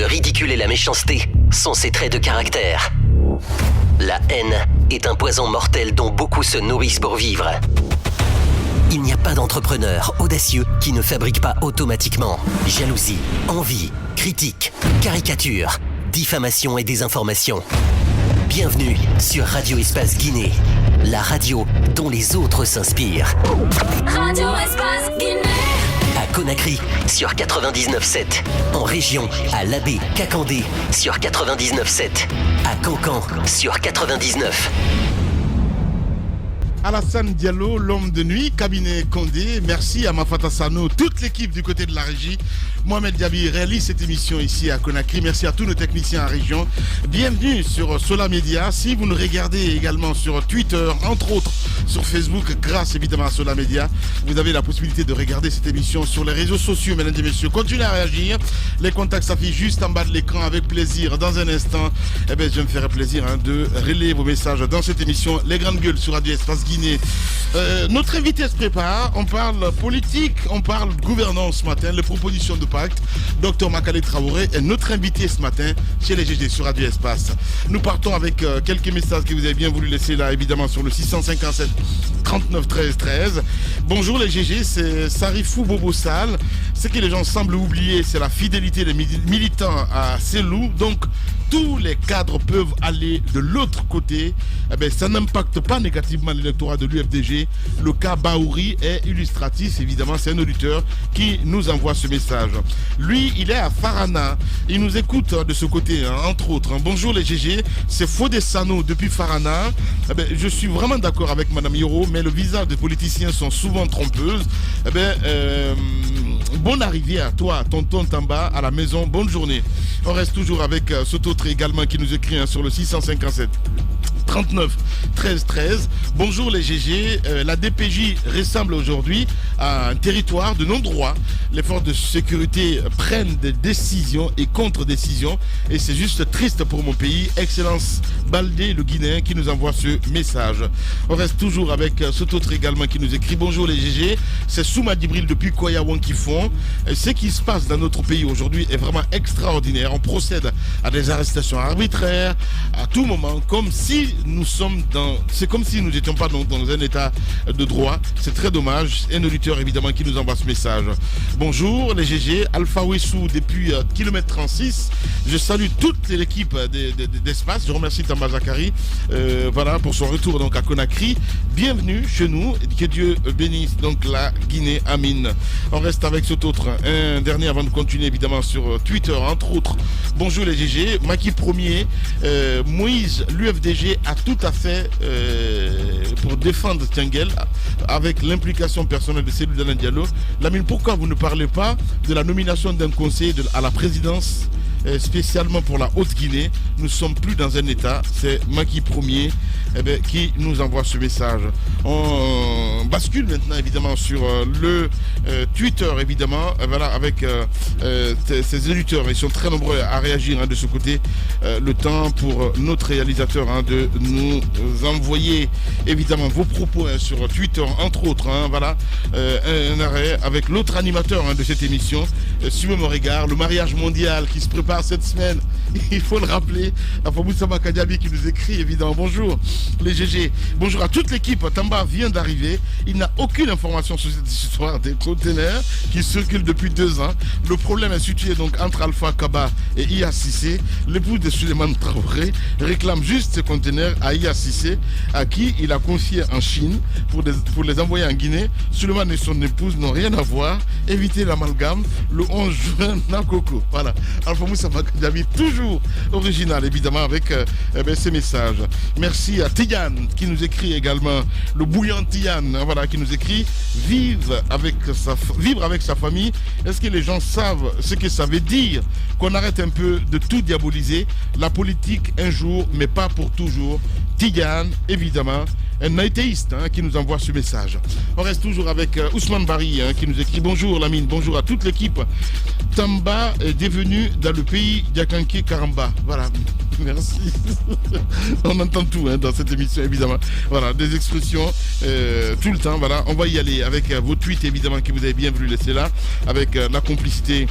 Le ridicule et la méchanceté sont ses traits de caractère. La haine est un poison mortel dont beaucoup se nourrissent pour vivre. Il n'y a pas d'entrepreneur audacieux qui ne fabrique pas automatiquement jalousie, envie, critique, caricature, diffamation et désinformation. Bienvenue sur Radio Espace Guinée, la radio dont les autres s'inspirent. Radio Espace Guinée. À Conakry, sur 99.7. En région, à Labé, Kakandé, sur 99.7. À Cancan, sur 99. Alassane Diallo, l'homme de nuit, cabinet Condé, merci à Mafata Sano, toute l'équipe du côté de la régie. Mohamed Diaby réalise cette émission ici à Conakry. Merci à tous nos techniciens en région. Bienvenue sur Sola Media. Si vous nous regardez également sur Twitter, entre autres sur Facebook, grâce évidemment à Sola Media, vous avez la possibilité de regarder cette émission sur les réseaux sociaux, mesdames et messieurs. Continuez à réagir. Les contacts s'affichent juste en bas de l'écran avec plaisir. Dans un instant, je me ferai plaisir de relayer vos messages dans cette émission. Les grandes gueules sur Radio Espace Guinée. Notre invité se prépare. On parle politique, on parle gouvernance ce matin, les propositions de pacte. Dr Makale Traoré est notre invité ce matin chez les GG sur Radio Espace. Nous partons avec quelques messages que vous avez bien voulu laisser là, évidemment, sur le 657 39 13 13. Bonjour les GG, c'est Sarifou Bobosal. Ce que les gens semblent oublier, c'est la fidélité des militants à Selou. Donc, tous les cadres peuvent aller de l'autre côté. Ça n'impacte pas négativement l'électorat de l'UFDG. Le cas Baouri est illustratif, évidemment. C'est un auditeur qui nous envoie ce message. Lui, il est à Farana. Il nous écoute de ce côté, entre autres. Bonjour les GG, c'est Fodé Sano depuis Farana. Je suis vraiment d'accord avec Madame Yoro, mais le visage des politiciens sont souvent trompeuses. Bonne arrivée à toi, tonton Tamba, à la maison. Bonne journée. On reste toujours avec Sototré également qui nous écrit sur le 657 39 13 13. Bonjour les GG, la DPJ ressemble aujourd'hui à un territoire de non-droit. Les forces de sécurité prennent des décisions et contre-décisions et c'est juste triste pour mon pays. Excellence Baldé, le Guinéen, qui nous envoie ce message. On reste toujours avec Sototré également qui nous écrit bonjour les GG, c'est Souma Dibril depuis Koyawan qui font. Ce qui se passe dans notre pays aujourd'hui est vraiment extraordinaire. On procède à des arrestations arbitraires à tout moment, comme si nous sommes c'est comme si nous n'étions pas dans un état de droit. C'est très dommage. Un auditeur évidemment qui nous envoie ce message. Bonjour les GG, Alpha Wessou depuis kilomètre 36. Je salue toute l'équipe d'Espace. Je remercie Tamba Zakari pour son retour donc à Conakry. Bienvenue chez nous. Que Dieu bénisse donc la Guinée. Amin. On reste avec cet autre. Un dernier avant de continuer évidemment sur Twitter entre autres. Bonjour les GG. Maki Premier. Moïse, l'UFDG a tout à fait pour défendre Tiangel avec l'implication personnelle de Cellou Dalein Diallo. Lamine, pourquoi vous ne parlez pas de la nomination d'un conseiller à la présidence spécialement pour la Haute-Guinée? Nous ne sommes plus dans un état. C'est Maki Premier qui nous envoie ce message. On bascule maintenant évidemment sur le Twitter évidemment avec ces éditeurs. Ils sont très nombreux à réagir de ce côté. Le temps pour notre réalisateur de nous envoyer évidemment vos propos sur Twitter entre autres. Un arrêt avec l'autre animateur de cette émission, suivez mon regard, le mariage mondial qui se prépare cette semaine. Il faut le rappeler. Afamoussa Makadiabi qui nous écrit évidemment bonjour les GG, bonjour à toute l'équipe. Tamba vient d'arriver, il n'a aucune information sur cette histoire des conteneurs qui circulent depuis 2 ans. Le problème est situé donc entre Alpha Kaba et Iya Cissé. L'épouse de Suleiman Traoré réclame juste ces conteneurs à Iya Cissé, à qui il a confié en Chine pour les envoyer en Guinée. Suleiman et son épouse n'ont rien à voir. Évitez l'amalgame. Le 11 juin, Nakoko. Voilà. Alpha Moussa Makadiabi, toujours original évidemment avec ces messages. Merci à Tiyan qui nous écrit également, le bouillant Tiyan qui nous écrit vivre avec sa famille. Est-ce que les gens savent ce que ça veut dire? Qu'on arrête un peu de tout diaboliser. La politique un jour mais pas pour toujours. Tiyan évidemment, un athéiste qui nous envoie ce message. On reste toujours avec Ousmane Bari qui nous écrit bonjour Lamine, bonjour à toute l'équipe. Tamba est devenu dans le pays d'Yakanké Karamba. Voilà, merci. On entend tout dans cette émission évidemment. Voilà, des expressions tout le temps. Voilà, on va y aller avec vos tweets évidemment que vous avez bien voulu laisser là, avec la complicité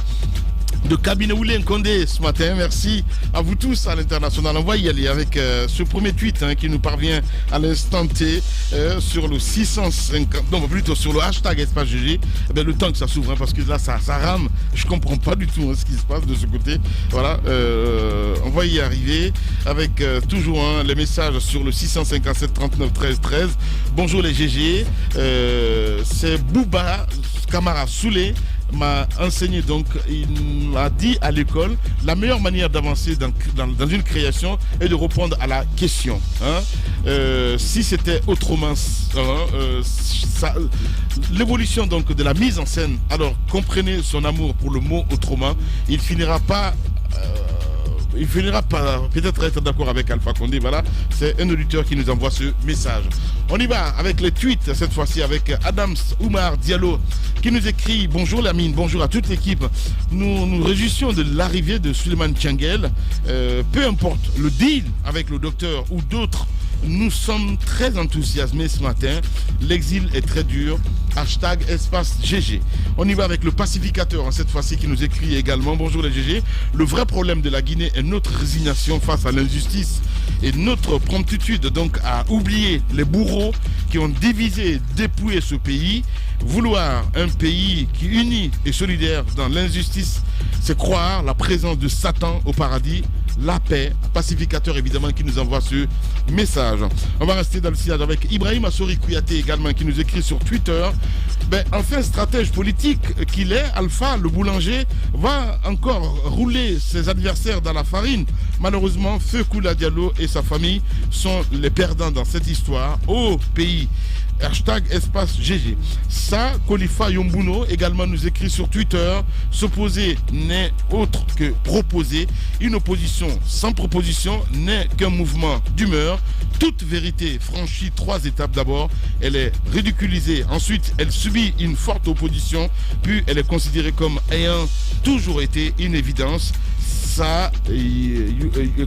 de cabinet Oulé Condé ce matin. Merci à vous tous à l'international. On va y aller avec ce premier tweet qui nous parvient à l'instant T sur le 650, non plutôt sur le hashtag Espace GG. Eh bien, le temps que ça s'ouvre parce que là ça rame. Je comprends pas du tout ce qui se passe de ce côté. Voilà, on va y arriver avec toujours les messages sur le 657 39 13 13. Bonjour les GG, c'est Bouba Kamara Soulé m'a enseigné, donc il m'a dit à l'école la meilleure manière d'avancer dans une création est de répondre à la question. Si c'était autrement, l'évolution donc de la mise en scène, alors comprenez son amour pour le mot autrement, il finira par peut-être être d'accord avec Alpha Condé. Voilà, c'est un auditeur qui nous envoie ce message. On y va avec les tweets, cette fois-ci avec Adams Oumar Diallo qui nous écrit: bonjour Lamine, bonjour à toute l'équipe. Nous nous réjouissons de l'arrivée de Suleiman Tianguel. Peu importe le deal avec le docteur ou d'autres, nous sommes très enthousiasmés ce matin. L'exil est très dur. Hashtag Espace GG. On y va avec le pacificateur, cette fois-ci, qui nous écrit également: bonjour les GG. Le vrai problème de la Guinée est notre résignation face à l'injustice et notre promptitude donc à oublier les bourreaux qui ont divisé et dépouillé ce pays. Vouloir un pays qui unit et solidaire dans l'injustice, c'est croire la présence de Satan au paradis. La paix, pacificateur évidemment qui nous envoie ce message. On va rester dans le sillage avec Ibrahim Assori Kouyaté également qui nous écrit sur Twitter: enfin stratège politique qu'il est, Alpha le boulanger va encore rouler ses adversaires dans la farine. Malheureusement, Feu Koula Diallo et sa famille sont les perdants dans cette histoire. Au pays. Hashtag Espace GG. Ça, Khalifa Yombuno également nous écrit sur Twitter: s'opposer n'est autre que proposer. Une opposition sans proposition n'est qu'un mouvement d'humeur. Toute vérité franchit 3 étapes. D'abord, elle est ridiculisée. Ensuite, elle subit une forte opposition. Puis, elle est considérée comme ayant toujours été une évidence. Ça,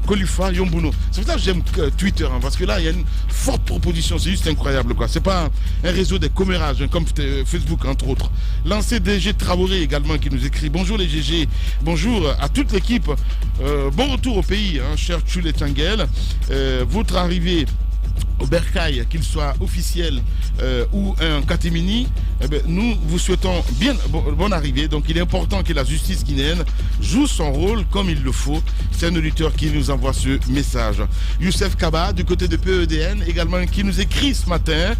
Khalifa Yombuno. C'est pour ça que j'aime Twitter, parce que là, il y a une forte proposition. C'est juste incroyable, quoi. C'est pas un réseau des commérages, comme Facebook, entre autres. Lancé DG Traoré également, qui nous écrit: bonjour les GG, bonjour à toute l'équipe. Bon retour au pays, cher Tchule Tianguel. Votre arrivée au Bercail, qu'il soit officiel ou un catémini, nous vous souhaitons bien bonne arrivée. Donc il est important que la justice guinéenne joue son rôle comme il le faut. C'est un auditeur qui nous envoie ce message. Youssef Kaba du côté de PEDN également qui nous écrit ce matin: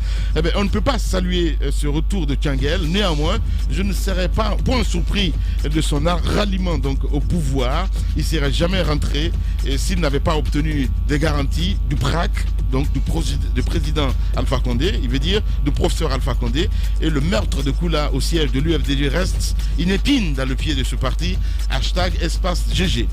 on ne peut pas saluer ce retour de Tianguel. Néanmoins, je ne serais pas point surpris de son ralliement donc au pouvoir. Il ne serait jamais rentré s'il n'avait pas obtenu des garanties du PRAC, donc du président Alpha Condé, il veut dire du professeur Alpha Condé, et le meurtre de Koula au siège de l'UFDG reste une épine dans le pied de ce parti. Hashtag Espace GG.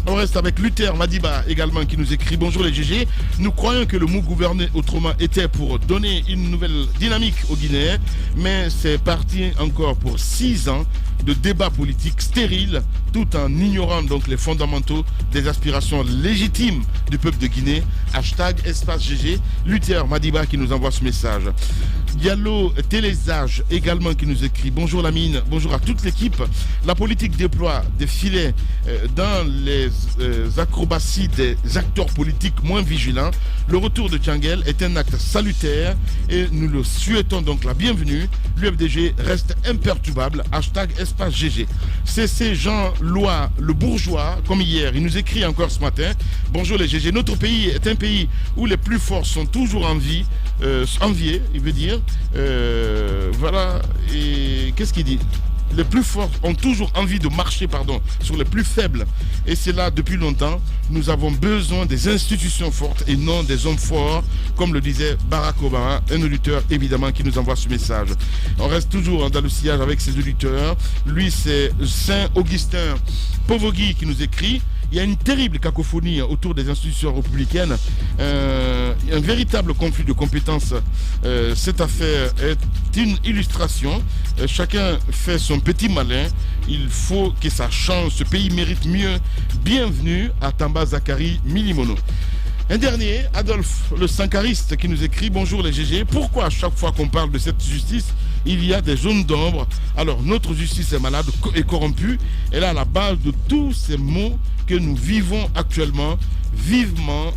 On reste avec Luther Madiba également qui nous écrit: bonjour les GG, nous croyons que le mot gouverner autrement était pour donner une nouvelle dynamique aux Guinéens, mais c'est parti encore pour 6 ans de débats politiques stériles, tout en ignorant donc les fondamentaux des aspirations légitimes du peuple de Guinée. Hashtag Espace GG. Luther Madiba qui nous envoie ce message. Diallo Télésage également qui nous écrit: bonjour Lamine, bonjour à toute l'équipe. La politique déploie des filets dans les acrobaties des acteurs politiques moins vigilants. Le retour de Tianguel est un acte salutaire et nous le souhaitons donc la bienvenue. L'UFDG reste imperturbable. Hashtag Espace GG. CC Jean Lois le bourgeois, comme hier, il nous écrit encore ce matin: bonjour les GG, notre pays est un pays où les plus forts sont toujours enviés, il veut dire. Voilà, et qu'est-ce qu'il dit? Les plus forts ont toujours envie de marcher sur les plus faibles. Et c'est là depuis longtemps. Nous avons besoin des institutions fortes et non des hommes forts, comme le disait Barack Obama, un auditeur évidemment qui nous envoie ce message. On reste toujours dans le sillage avec ses auditeurs. Lui, c'est Saint-Augustin Povogui qui nous écrit: il y a une terrible cacophonie autour des institutions républicaines, un véritable conflit de compétences. Cette affaire est une illustration. Chacun fait son petit malin. Il faut que ça change. Ce pays mérite mieux. Bienvenue à Tamba Zakari Milimono. Un dernier, Adolphe le Sankariste qui nous écrit: bonjour les GG, pourquoi à chaque fois qu'on parle de cette justice, il y a des zones d'ombre. Alors notre justice est malade et corrompue. Et là, à la base de tous ces maux que nous vivons actuellement, vivement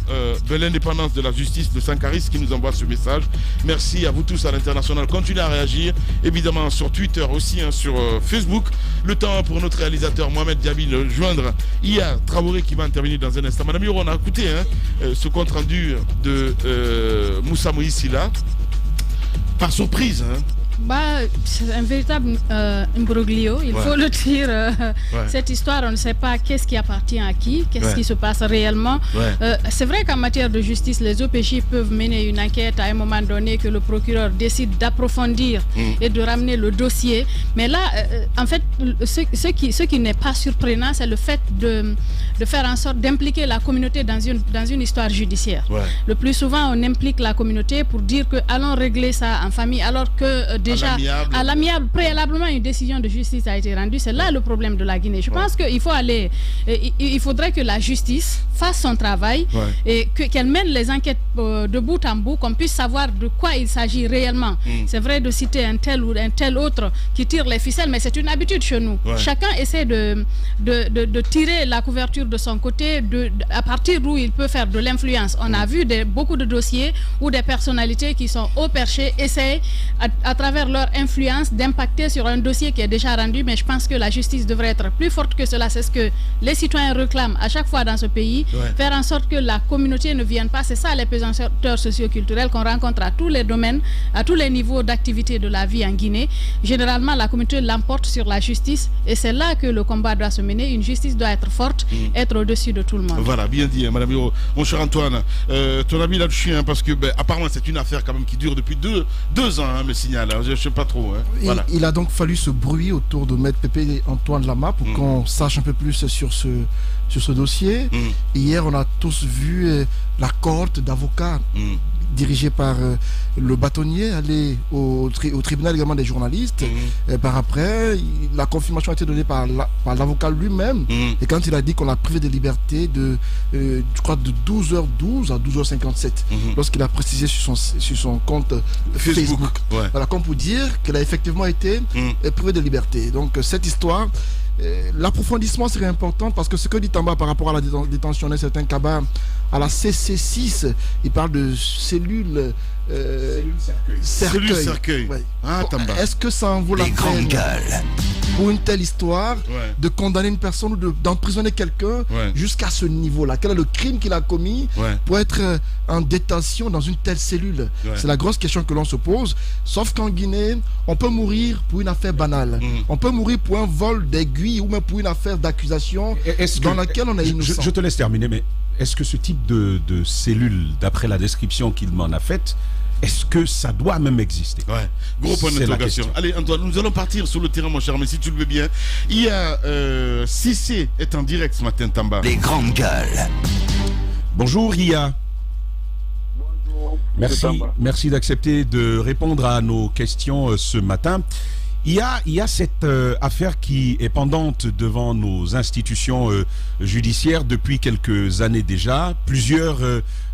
de l'indépendance de la justice de Sankaris qui nous envoie ce message. Merci à vous tous à l'international. Continuez à réagir, évidemment sur Twitter aussi, sur Facebook. Le temps pour notre réalisateur Mohamed Diaby de joindre Iya Traoré qui va intervenir dans un instant. Madame Yoro, on a écouté ce compte rendu de Moussa Moïse Silla par surprise. C'est un véritable imbroglio, il faut le dire. Cette histoire, on ne sait pas qu'est-ce qui appartient à qui, qu'est-ce qui se passe réellement. C'est vrai qu'en matière de justice, les OPJ peuvent mener une enquête à un moment donné que le procureur décide d'approfondir et de ramener le dossier. Mais là, en fait, ce qui n'est pas surprenant, c'est le fait de faire en sorte d'impliquer la communauté dans une histoire judiciaire. Le plus souvent, on implique la communauté pour dire que allons régler ça en famille, alors que déjà, à l'amiable, préalablement, une décision de justice a été rendue. C'est là le problème de la Guinée. Je pense qu'il faut aller... Il faudrait que la justice fasse son travail et qu'elle mène les enquêtes de bout en bout, qu'on puisse savoir de quoi il s'agit réellement. C'est vrai de citer un tel ou un tel autre qui tire les ficelles, mais c'est une habitude chez nous. Chacun essaie de tirer la couverture de son côté, à partir d'où il peut faire de l'influence. On a vu beaucoup de dossiers où des personnalités qui sont haut perchées essayent, à travers leur influence, d'impacter sur un dossier qui est déjà rendu, mais je pense que la justice devrait être plus forte que cela. C'est ce que les citoyens réclament à chaque fois dans ce pays, faire en sorte que la communauté ne vienne pas. C'est ça les pesanteurs socioculturels qu'on rencontre à tous les domaines, à tous les niveaux d'activité de la vie en Guinée. Généralement, la communauté l'emporte sur la justice et c'est là que le combat doit se mener. Une justice doit être forte, être au-dessus de tout le monde. Voilà, bien dit, Madame Hiro. Mon cher Antoine, ton avis là-dessus, parce que apparemment c'est une affaire quand même qui dure depuis deux ans, me signale. Je ne sais pas trop. Voilà. Il a donc fallu ce bruit autour de Maître Pépé et Antoine Lama pour qu'on sache un peu plus sur ce dossier. Hier, on a tous vu la cohorte d'avocats dirigée par le bâtonnier aller au tribunal également des journalistes. Et par après, la confirmation a été donnée par l'avocat lui-même. Et quand il a dit qu'on l'a privé de liberté je crois de 12h12 à 12h57, lorsqu'il a précisé sur son compte Facebook. Voilà, comme pour dire qu'elle a effectivement été privée de liberté. Donc cette histoire, l'approfondissement serait important parce que ce que dit Tamba par rapport à la détention d'un certain Kaba à la CC6, il parle de cellules cercueil. Est-ce que ça en vaut la peine pour une telle histoire de condamner une personne ou d'emprisonner quelqu'un jusqu'à ce niveau-là? Quel est le crime qu'il a commis pour être en détention dans une telle cellule? C'est la grosse question que l'on se pose. Sauf qu'en Guinée, on peut mourir pour une affaire banale. On peut mourir pour un vol d'aiguille ou même pour une affaire d'accusation dans laquelle on est innocent. Je te laisse terminer, mais est-ce que ce type de cellule, d'après la description qu'il m'en a faite, est-ce que ça doit même exister? Gros point d'interrogation. Allez, Antoine, nous allons partir sur le terrain, mon cher, mais si tu le veux bien. Il y a Cissé est en direct ce matin, Tamba. Les grandes gueules. Bonjour, Iya. Bonjour. Merci d'accepter de répondre à nos questions ce matin. Il y a cette affaire qui est pendante devant nos institutions judiciaires depuis quelques années déjà. Plusieurs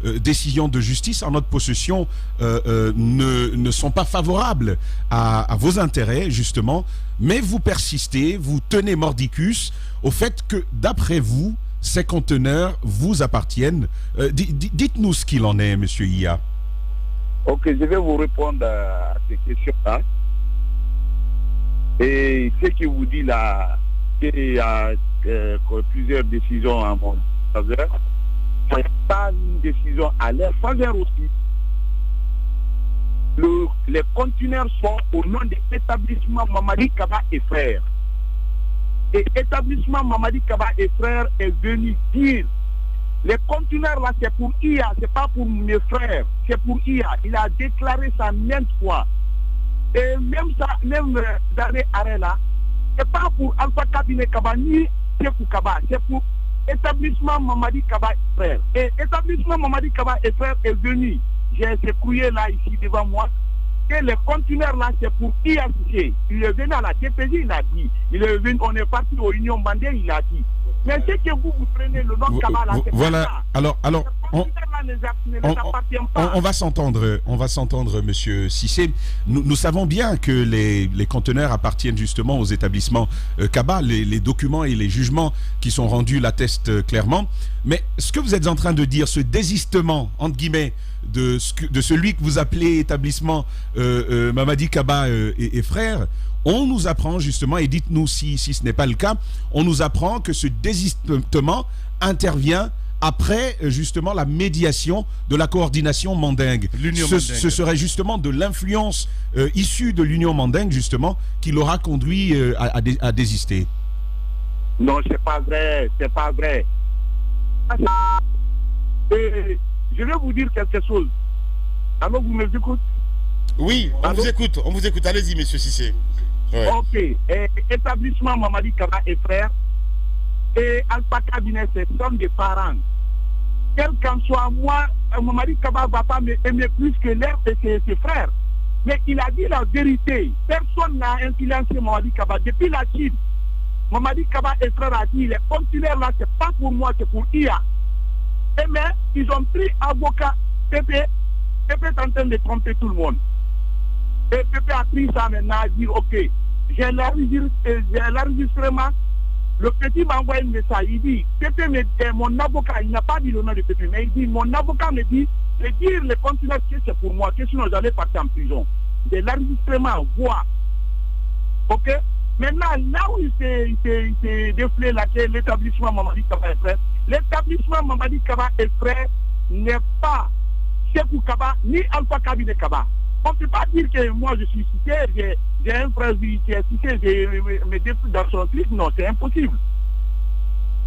décisions de justice en notre possession ne sont pas favorables à vos intérêts, justement. Mais vous persistez, vous tenez mordicus au fait que, d'après vous, ces conteneurs vous appartiennent. Dites-nous ce qu'il en est, monsieur Iya. Ok, je vais vous répondre à ces questions-là. Et ce qui vous dit là, qu'il y a plusieurs décisions en mon faveur, ce n'est pas une décision à leur faveur aussi. Les conteneurs sont au nom de l'établissement Mamadi Kaba et Frères. Et l'établissement Mamadi Kaba et Frères est venu dire les conteneurs là c'est pour IA, c'est pas pour mes frères, c'est pour IA. Il a déclaré ça maintes fois. Et même dans les arrêts là, c'est pas pour Alpha Cabinet Kaba ni Sekou Kaba, c'est pour établissement Mamadi Kaba et Frères. Et établissement Mamadi Kaba et Frères est venu. J'ai ce courrier là ici devant moi. Et les conteneurs là c'est pour IACC. Il est venu à la DPJ, il a dit. Il est venu, on est parti aux Union Bandé, il a dit. Mais c'est que vous prenez le nom Kaba là, c'est voilà. pas ça. Alors, on va s'entendre, Monsieur Cissé. Nous savons bien que les conteneurs appartiennent justement aux établissements Kaba. Les documents et les jugements qui sont rendus l'attestent clairement. Mais ce que vous êtes en train de dire, ce désistement, entre guillemets, de celui que vous appelez établissement Mamadi Kaba et frères, on nous apprend justement, et dites-nous si ce n'est pas le cas, on nous apprend que ce désistement intervient après justement la médiation de la coordination mandingue. Ce serait justement de l'influence issue de l'Union mandingue justement qui l'aura conduit à désister. Non, c'est pas vrai, c'est pas vrai. Et je vais vous dire quelque chose. Alors vous m'écoutez? Oui, on vous écoute. Allez-y, monsieur Cissé. Ouais. Ok. Établissement Mamadi Kaba et frères et Alpha Cabinet, ce sont des parents. Quel qu'en soit moi, Mamadi Kaba ne va pas m'aimer plus que ses frères. Mais il a dit la vérité. Personne n'a influencé Mamadi Kaba. Depuis la Chine, Mamadi Kaba et frères a dit les conteneurs là, c'est pas pour moi, c'est pour IA. Et mais ils ont pris avocat Pépé. Pépé est en train de tromper tout le monde. Et Pépé a pris ça maintenant à dire ok, j'ai l'enregistrement. Le petit m'a envoyé un message, il dit Pépé, mon avocat, il n'a pas dit le nom de Pépé, mais il dit mon avocat me dit de dire les conteneurs que c'est pour moi, que sinon j'allais partir en prison. De l'enregistrement, voix. Ok? Maintenant, là où il s'est déflé l'établissement Mamadi Kaba et frères, l'établissement Mamadi Kaba et frères n'est pas Chekou Kaba ni Alpha Cabinet Kaba. On ne peut pas dire que moi je suis cité, j'ai un frère qui est cité, j'ai mes défis dans son truc, non, c'est impossible.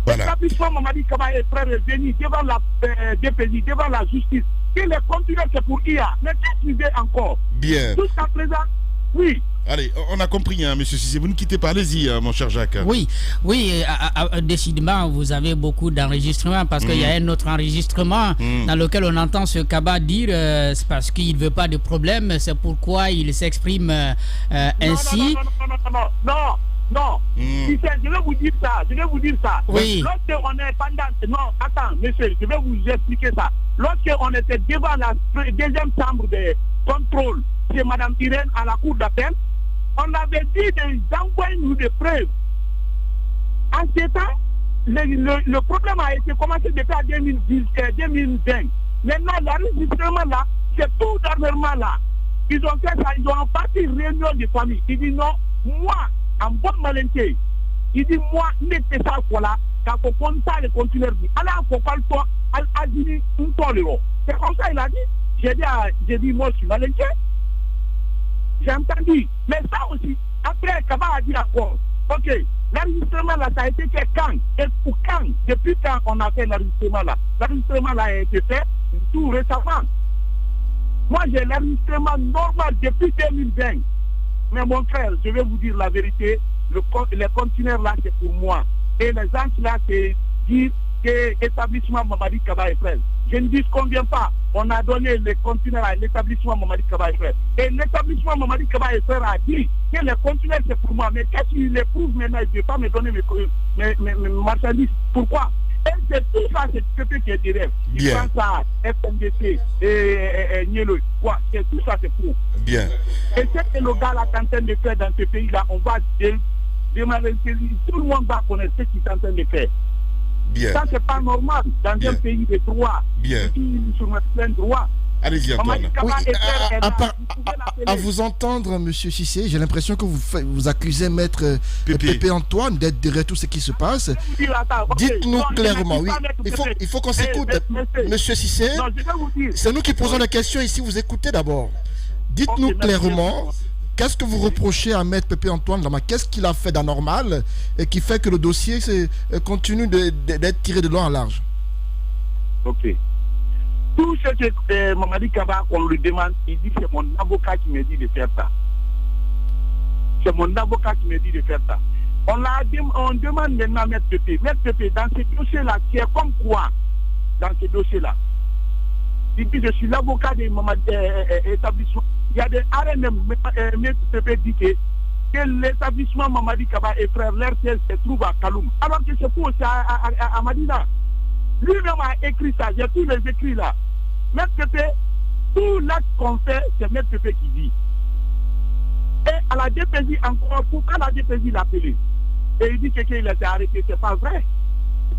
Voilà. L'établissement Mamadi Kaba et frères est venu devant la DPJ, devant la justice, que les conteneurs c'est pour IA. Mais qu'est-ce qu'il fait encore? Bien. Jusqu'à présent, oui. Allez, on a compris, hein, monsieur Cissé. Vous ne quittez pas. Allez-y, mon cher Jacques. Oui, décidément, vous avez beaucoup d'enregistrements parce qu'il y a un autre enregistrement dans lequel on entend ce Kaba dire c'est parce qu'il ne veut pas de problème, c'est pourquoi il s'exprime ainsi. Non. Je vais vous dire ça. Oui. Lorsqu'on est pendant... Non, attends, monsieur, je vais vous expliquer ça. Lorsqu'on était devant la deuxième chambre de contrôle chez Mme Irène à la cour d'appel, on avait dit d'envoyer nous des preuves. En ce temps, le problème a été commencé depuis 2020. Maintenant, l'enregistrement là, c'est tout dernièrement là. Ils ont fait ça, ils ont parti réunion de famille. Il dit non, moi, en bon malinqué, il dit moi, n'était ça voilà, quand on compte ça, les conteneurs dit, alors faut pas le temps, à dire un ton. C'est comme ça il a dit. J'ai dit moi, je suis malinqué. J'ai entendu. Mais ça aussi, après, Kaba a dit encore, ok, l'enregistrement là, ça a été fait quand? Et pour quand? Depuis quand on a fait l'enregistrement là? L'enregistrement là a été fait tout récemment. Moi, j'ai l'enregistrement normal depuis 2020. Mais mon frère, je vais vous dire la vérité, les conteneurs là, c'est pour moi. Et les gens là, c'est dire que l'établissement Mamadi Kaba et frères. Je ne disconviens pas. On a donné les conteneurs à l'établissement Mamadi Kaba et frères. Et l'établissement Mamadi Kaba et frères a dit que les conteneurs c'est pour moi. Mais qu'est-ce qu'il les prouve maintenant? Il ne veut pas me donner mes marchandises. Pourquoi? Et c'est tout ça, c'est ce qui est derrière. Il prend ça, FNDC et Nielo. Quoi? C'est tout ça, c'est pour. Bien. Et c'est que le gars là est en train de faire dans ce pays-là, on va demander, tout le monde va connaître ce qu'il est en train de faire. Bien. Ça, c'est pas normal dans un pays de droit. Bien. Sur notre plein droit. Allez-y, Antoine. Oui, à vous entendre, monsieur Cissé, j'ai l'impression que vous accusez Maître Pépé Antoine d'être derrière tout ce qui se passe. Dites-nous clairement, oui. Il faut qu'on s'écoute. Monsieur Cissé, c'est nous qui posons la question ici, vous écoutez d'abord. Dites-nous clairement, qu'est-ce que vous reprochez à Maître Pépé Antoine Lama? Qu'est-ce qu'il a fait d'anormal et qui fait que le dossier continue d'être tiré de long en large? Ok. Tout ce que Mamadi Kaba, on lui demande, il dit c'est mon avocat qui me dit de faire ça. C'est mon avocat qui me dit de faire ça. On demande maintenant à Maître Pépé. Maître Pépé, dans ce dossier-là, tu es comme quoi dans ce dossier-là? Il dit je suis l'avocat de Mamadi établissement. Il y a des arènes, Maître Pépé dit que que l'établissement Mamadi Kaba et frères, leur siège se trouve à Kaloum. Alors que c'est pour aussi à Madina. Lui-même a écrit ça, j'ai tous les écrits là. Maître Pépé, tout l'acte qu'on fait, c'est Maître Pépé qui dit. Et à la DPJ encore, pourquoi la DPJ l'a appelé? Et il dit qu'il a été arrêté. C'est pas vrai.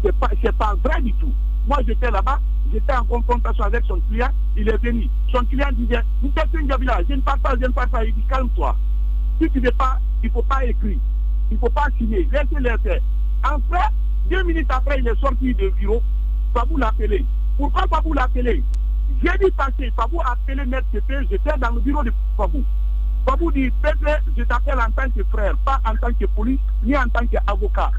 C'est pas vrai du tout. Moi, j'étais là-bas, j'étais en confrontation avec son client, il est venu. Son client disait, je ne parle pas, il dit, calme-toi. Si tu ne veux pas, il ne faut pas écrire. Il ne faut pas signer. Laissez-les faire. Enfin, 2 minutes après, il est sorti du bureau. Fabou l'a appelé. Pourquoi Fabou l'a appelé? J'ai dit passer. Fabou a appelé Maître Pépé. J'étais dans le bureau de Fabou. Fabou dit, Pépé, je t'appelle en tant que frère, pas en tant que police, ni en tant qu'avocat.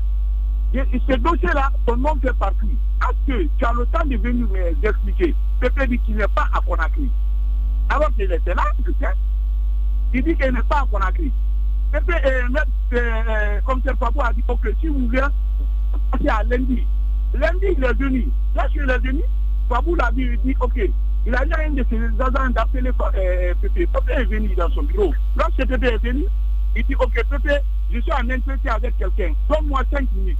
Ce dossier-là, ton nom fait partie. Est-ce que tu as le temps de venir m'expliquer? Pépé dit qu'il n'est pas à Conakry. Alors qu'il était là, il dit qu'il n'est pas à Conakry. Pépé, comme c'est Fabou a dit, ok, si vous venez, c'est à lundi. Lundi, il est venu. Là, il est venu, Fabou l'a dit, il dit, ok. Il a dit à un de ses agents d'appeler Pépé. Pépé est venu dans son bureau. Lorsque Pépé est venu, il dit, ok, Pépé, je suis en entretien avec quelqu'un. Donne-moi 5 minutes.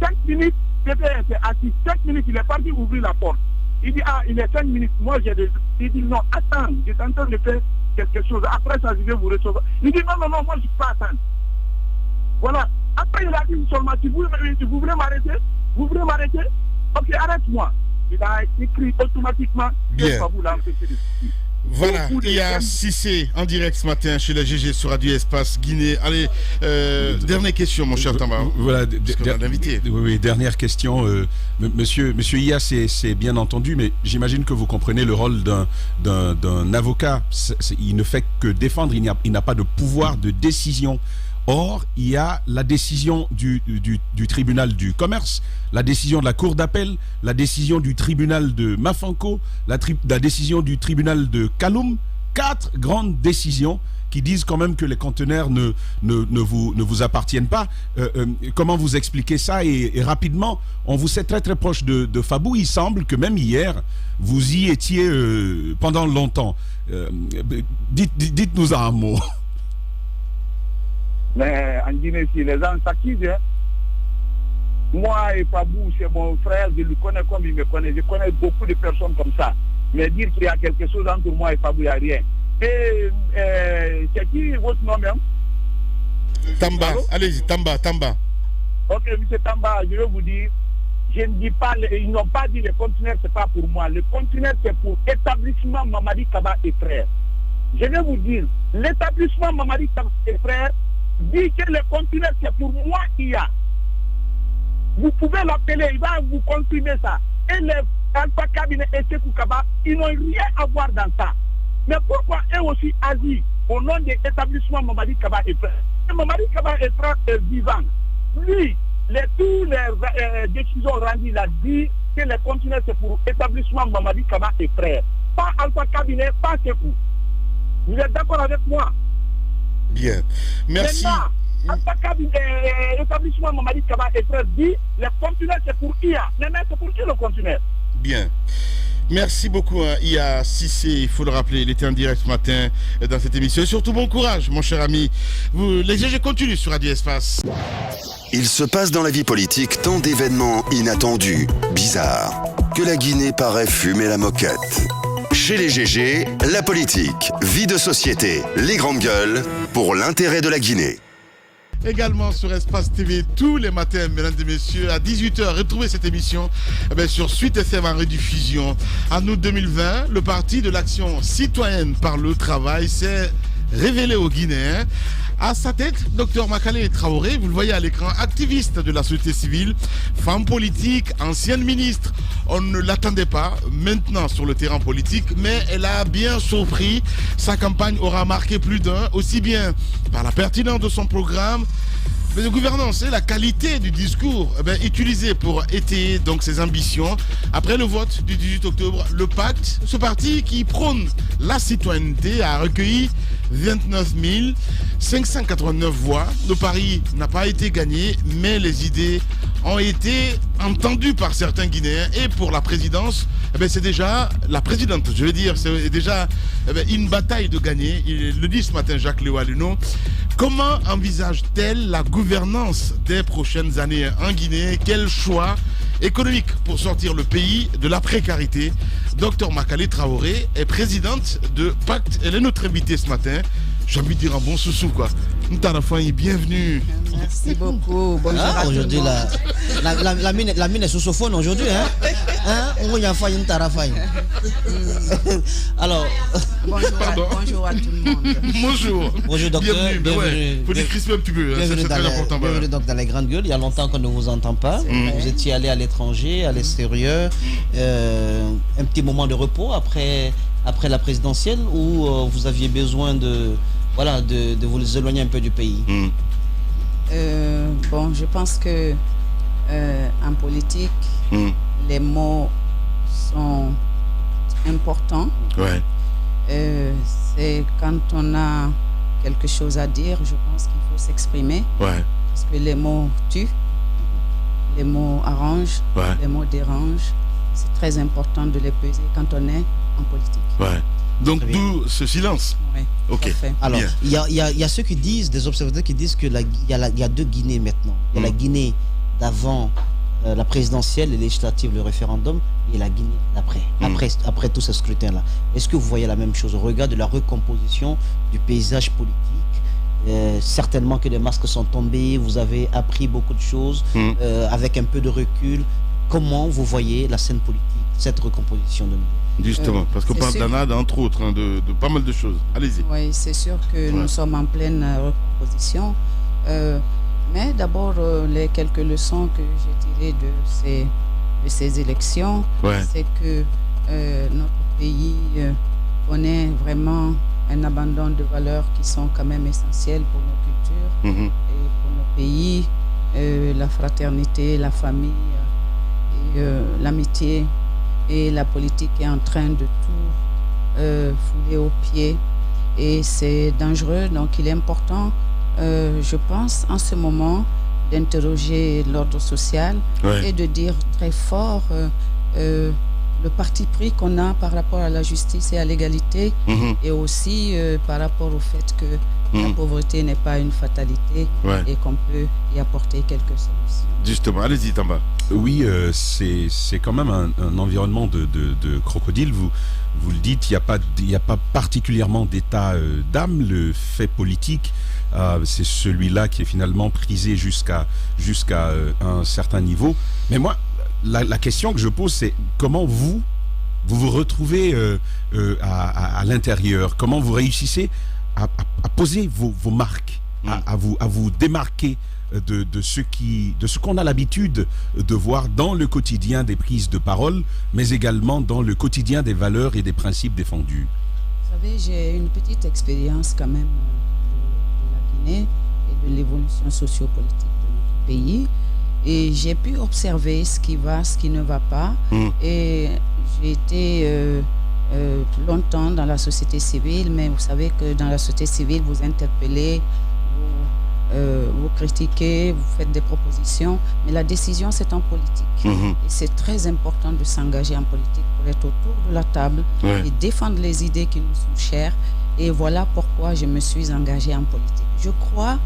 5 minutes, Pépé était assis. 5 minutes, il est parti ouvrir la porte. Il dit, ah, il est 5 minutes. Moi, j'ai des... Il dit, non, attends, j'étais en train de faire quelque chose. Après ça, je vais vous recevoir. Il dit, non, moi, je ne peux pas attendre. Voilà. Après, il a dit seulement, vous voulez m'arrêter? Vous voulez m'arrêter? Ok, arrête-moi. Il a écrit automatiquement. Bien. Voilà, il y a Cissé en direct ce matin chez la GG sur Radio Espace Guinée. Allez, dernière question, mon cher Tamba. Voilà, oui, dernière question. Monsieur Iya, c'est bien entendu, mais j'imagine que vous comprenez le rôle d'un avocat. Il ne fait que défendre, il n'a pas de pouvoir de décision. Or, il y a la décision du tribunal du commerce, la décision de la cour d'appel, la décision du tribunal de Mafanko, la décision du tribunal de Kaloum. 4 grandes décisions qui disent quand même que les conteneurs ne vous appartiennent pas. Comment vous expliquez ça? Et rapidement, on vous sait très très proche de Fabou. Il semble que même hier, vous y étiez pendant longtemps. Dites-nous un mot. Mais en Guinée, si les gens s'accusent, hein. Moi et Fabou, c'est mon frère, je le connais comme il me connaît. Je connais beaucoup de personnes comme ça. Mais dire qu'il y a quelque chose entre moi et Fabou, il n'y a rien. Et c'est qui votre nom même? Tamba, allez-y, Tamba. Ok, monsieur Tamba, je vais vous dire, je ne dis pas, ils n'ont pas dit le conteneur, c'est pas pour moi. Le conteneur, c'est pour l'établissement Mamadi Kaba et frères. Je vais vous dire, l'établissement Mamadi Kaba et frères dit que le conteneur, c'est pour moi qu'il y a. Vous pouvez l'appeler, il va vous confirmer ça. Et les Alpha Cabinet et Sekou Kaba, ils n'ont rien à voir dans ça. Mais pourquoi eux aussi agissent au nom de l'établissement Mamadi Kaba et frères? Mamadi Kaba et frères est vivant. Lui, toutes les décisions rendues, il a dit que le conteneur, c'est pour l'établissement Mamadi Kaba et frères. Pas Alpha Cabinet, pas Sekou. Vous êtes d'accord avec moi? Bien. Merci. L'établissement Mamadi Kaba et frères dit le conteneur c'est pour IA. Mais c'est pour qui le conteneur? Bien. Merci beaucoup, Iya Cissé. Il faut le rappeler, il était en direct ce matin dans cette émission. Et surtout, bon courage, mon cher ami. Les GG continuent sur Radio Espace. Il se passe dans la vie politique tant d'événements inattendus, bizarres, que la Guinée paraît fumer la moquette. Chez les GG, la politique, vie de société, les grandes gueules, pour l'intérêt de la Guinée. Également sur Espace TV tous les matins, mesdames et messieurs, à 18h. Retrouvez cette émission sur Suite FM en rediffusion. En août 2020, le Parti de l'Action citoyenne par le travail s'est révélé aux Guinéens. À sa tête, Dr Makale Traoré, vous le voyez à l'écran, activiste de la société civile, femme politique, ancienne ministre. On ne l'attendait pas maintenant sur le terrain politique, mais elle a bien surpris. Sa campagne aura marqué plus d'un, aussi bien par la pertinence de son programme, mais de gouvernance et la qualité du discours utilisé pour étayer donc ses ambitions. Après le vote du 18 octobre, le pacte, ce parti qui prône la citoyenneté, a recueilli 29 589 voix. Le pari n'a pas été gagné, mais les idées ont été entendus par certains Guinéens. Et pour la présidence, c'est déjà la présidente, je veux dire, c'est déjà une bataille de gagner. Il le dit ce matin Jacques Léo-Aluno. Comment envisage-t-elle la gouvernance des prochaines années en Guinée? Quel choix économique pour sortir le pays de la précarité? Dr Makale Traoré est présidente de Pacte. Elle est notre invitée ce matin. J'ai envie de dire un bon sous quoi. Ntarafai, bienvenue. Merci beaucoup. Bonjour à aujourd'hui, la mine est sous-sophone aujourd'hui. Alors, bonjour à tout le monde. Bonjour. Bonjour docteur. Bienvenue. Faut décrisper un petit peu. Bienvenue, donc dans les grandes gueules. Il y a longtemps qu'on ne vous entend pas. Vous étiez allé à l'étranger, à l'extérieur. Un petit moment de repos après la présidentielle où vous aviez besoin de vous éloigner un peu du pays. Je pense que en politique, les mots sont importants. Ouais. C'est quand on a quelque chose à dire, je pense qu'il faut s'exprimer. Ouais. Parce que les mots tuent, les mots arrangent, les mots dérangent. C'est très important de les peser quand on est en politique. Ouais. Donc d'où ce silence. Oui. Ok. Alors, il y a ceux qui disent, des observateurs qui disent qu'il y a deux Guinées maintenant. Il y a la Guinée d'avant la présidentielle, les législatives, le référendum, et la Guinée d'après, après tout ce scrutin-là. Est-ce que vous voyez la même chose au regard de la recomposition du paysage politique? Certainement que les masques sont tombés, vous avez appris beaucoup de choses avec un peu de recul. Comment vous voyez la scène politique, cette recomposition de nouveau? Justement, parce qu'on parle d'ANAD, entre autres, de pas mal de choses. Allez-y. Oui, c'est sûr que nous sommes en pleine recomposition. Mais d'abord, les quelques leçons que j'ai tirées de ces élections, c'est que notre pays connaît vraiment un abandon de valeurs qui sont quand même essentielles pour nos cultures et pour nos pays. La fraternité, la famille, et, l'amitié. Et la politique est en train de tout fouler aux pieds. Et c'est dangereux. Donc il est important, je pense, en ce moment, d'interroger l'ordre social et de dire très fort le parti pris qu'on a par rapport à la justice et à l'égalité et aussi par rapport au fait que la pauvreté n'est pas une fatalité et qu'on peut y apporter quelques solutions. Justement, allez-y Tamba. Oui, c'est quand même un environnement de crocodile. Vous le dites, il n'y a pas particulièrement d'état d'âme. Le fait politique, c'est celui-là qui est finalement prisé jusqu'à un certain niveau. Mais moi, la question que je pose, c'est comment vous retrouvez à l'intérieur? Comment vous réussissez à poser vos marques, à vous démarquer de ce qu'on a l'habitude de voir dans le quotidien des prises de parole, mais également dans le quotidien des valeurs et des principes défendus? Vous savez, j'ai une petite expérience quand même de la Guinée et de l'évolution sociopolitique de notre pays. Et j'ai pu observer ce qui va, ce qui ne va pas. Et j'ai été longtemps dans la société civile, mais vous savez que dans la société civile, vous interpellez, vous critiquez, vous faites des propositions, mais la décision, c'est en politique. Et c'est très important de s'engager en politique pour être autour de la table et défendre les idées qui nous sont chères. Et voilà pourquoi je me suis engagée en politique. Je crois